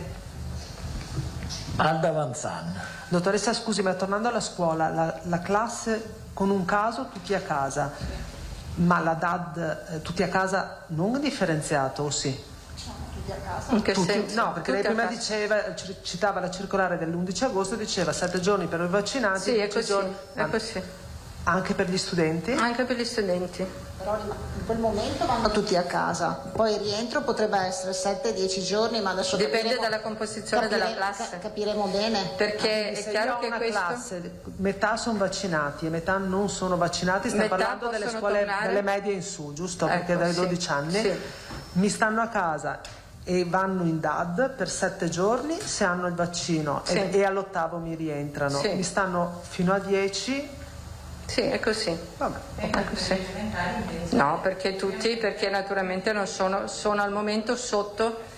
Alda Vanzan. Dottoressa, scusi, ma tornando alla scuola, la classe con un caso tutti a casa, ma la DAD tutti a casa non differenziato, o sì? Tutti a casa? In che senso? No, perché lei prima citava la circolare dell'11 agosto, diceva 7 giorni per i vaccinati. Sì, è così, è così. Anche per gli studenti? Anche per gli studenti. Però in quel momento vanno tutti a casa, poi il rientro potrebbe essere 7-10 giorni, ma adesso dipende dalla composizione della classe. Capiremo bene. Perché è chiaro che questo... classe, metà sono vaccinati e metà non sono vaccinati, stiamo parlando delle scuole delle medie in su, giusto? Ecco, perché dai 12 anni sì. Mi stanno a casa e vanno in DAD per 7 giorni se hanno il vaccino, sì. e all'8° mi rientrano. Sì. Mi stanno fino a 10 Sì, è così. Vabbè. È così. No, perché naturalmente non sono al momento sotto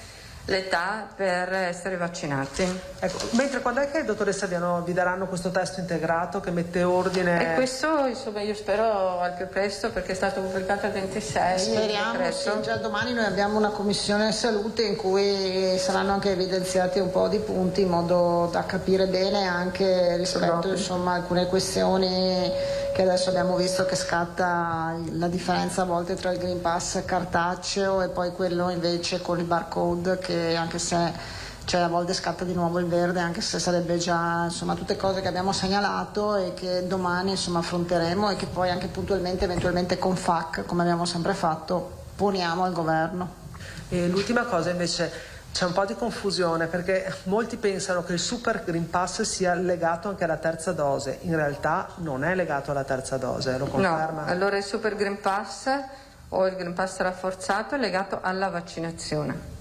l'età per essere vaccinati. Ecco, mentre quando è che, dottoressa, vi daranno questo testo integrato che mette ordine? E questo, insomma, io spero al più presto, perché è stato pubblicato il 26. Speriamo, sì, già domani noi abbiamo una commissione salute in cui saranno anche evidenziati un po' di punti in modo da capire bene anche rispetto insomma, a alcune questioni che adesso abbiamo visto che scatta la differenza a volte tra il Green Pass cartaceo e poi quello invece con il barcode, che anche se a volte scatta di nuovo il verde, anche se sarebbe già insomma tutte cose che abbiamo segnalato e che domani insomma affronteremo e che poi anche puntualmente eventualmente con FAC, come abbiamo sempre fatto, poniamo al governo. E l'ultima cosa invece, c'è un po' di confusione perché molti pensano che il Super Green Pass sia legato anche alla terza dose, in realtà non è legato alla terza dose, lo conferma? No, allora il Super Green Pass o il Green Pass rafforzato è legato alla vaccinazione.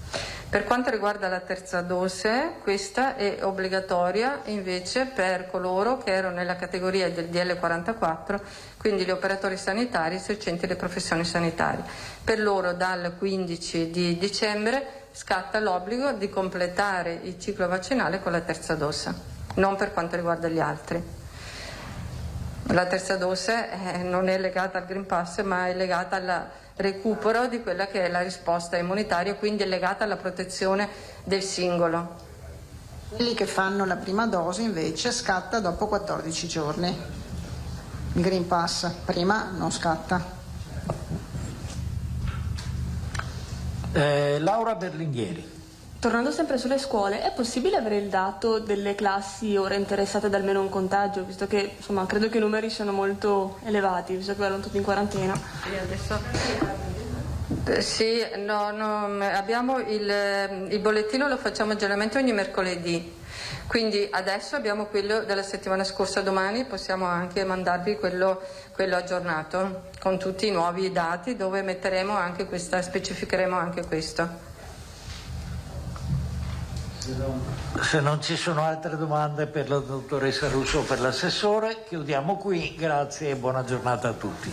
Per quanto riguarda la terza dose, questa è obbligatoria invece per coloro che erano nella categoria del DL44, quindi gli operatori sanitari esercenti le professioni sanitarie. Per loro dal 15 di dicembre scatta l'obbligo di completare il ciclo vaccinale con la terza dose, non per quanto riguarda gli altri. La terza dose non è legata al Green Pass, ma è legata al recupero di quella che è la risposta immunitaria, quindi è legata alla protezione del singolo. Quelli che fanno la prima dose invece scatta dopo 14 giorni. Il Green Pass prima non scatta. Laura Berlinghieri. Tornando sempre sulle scuole, è possibile avere il dato delle classi ora interessate da almeno un contagio, visto che insomma credo che i numeri siano molto elevati, visto che erano tutti in quarantena? Sì, abbiamo il bollettino, lo facciamo generalmente ogni mercoledì, quindi adesso abbiamo quello della settimana scorsa, domani possiamo anche mandarvi quello aggiornato con tutti i nuovi dati, dove metteremo anche specificheremo anche questo. Se non ci sono altre domande per la dottoressa Russo o per l'assessore, chiudiamo qui. Grazie e buona giornata a tutti.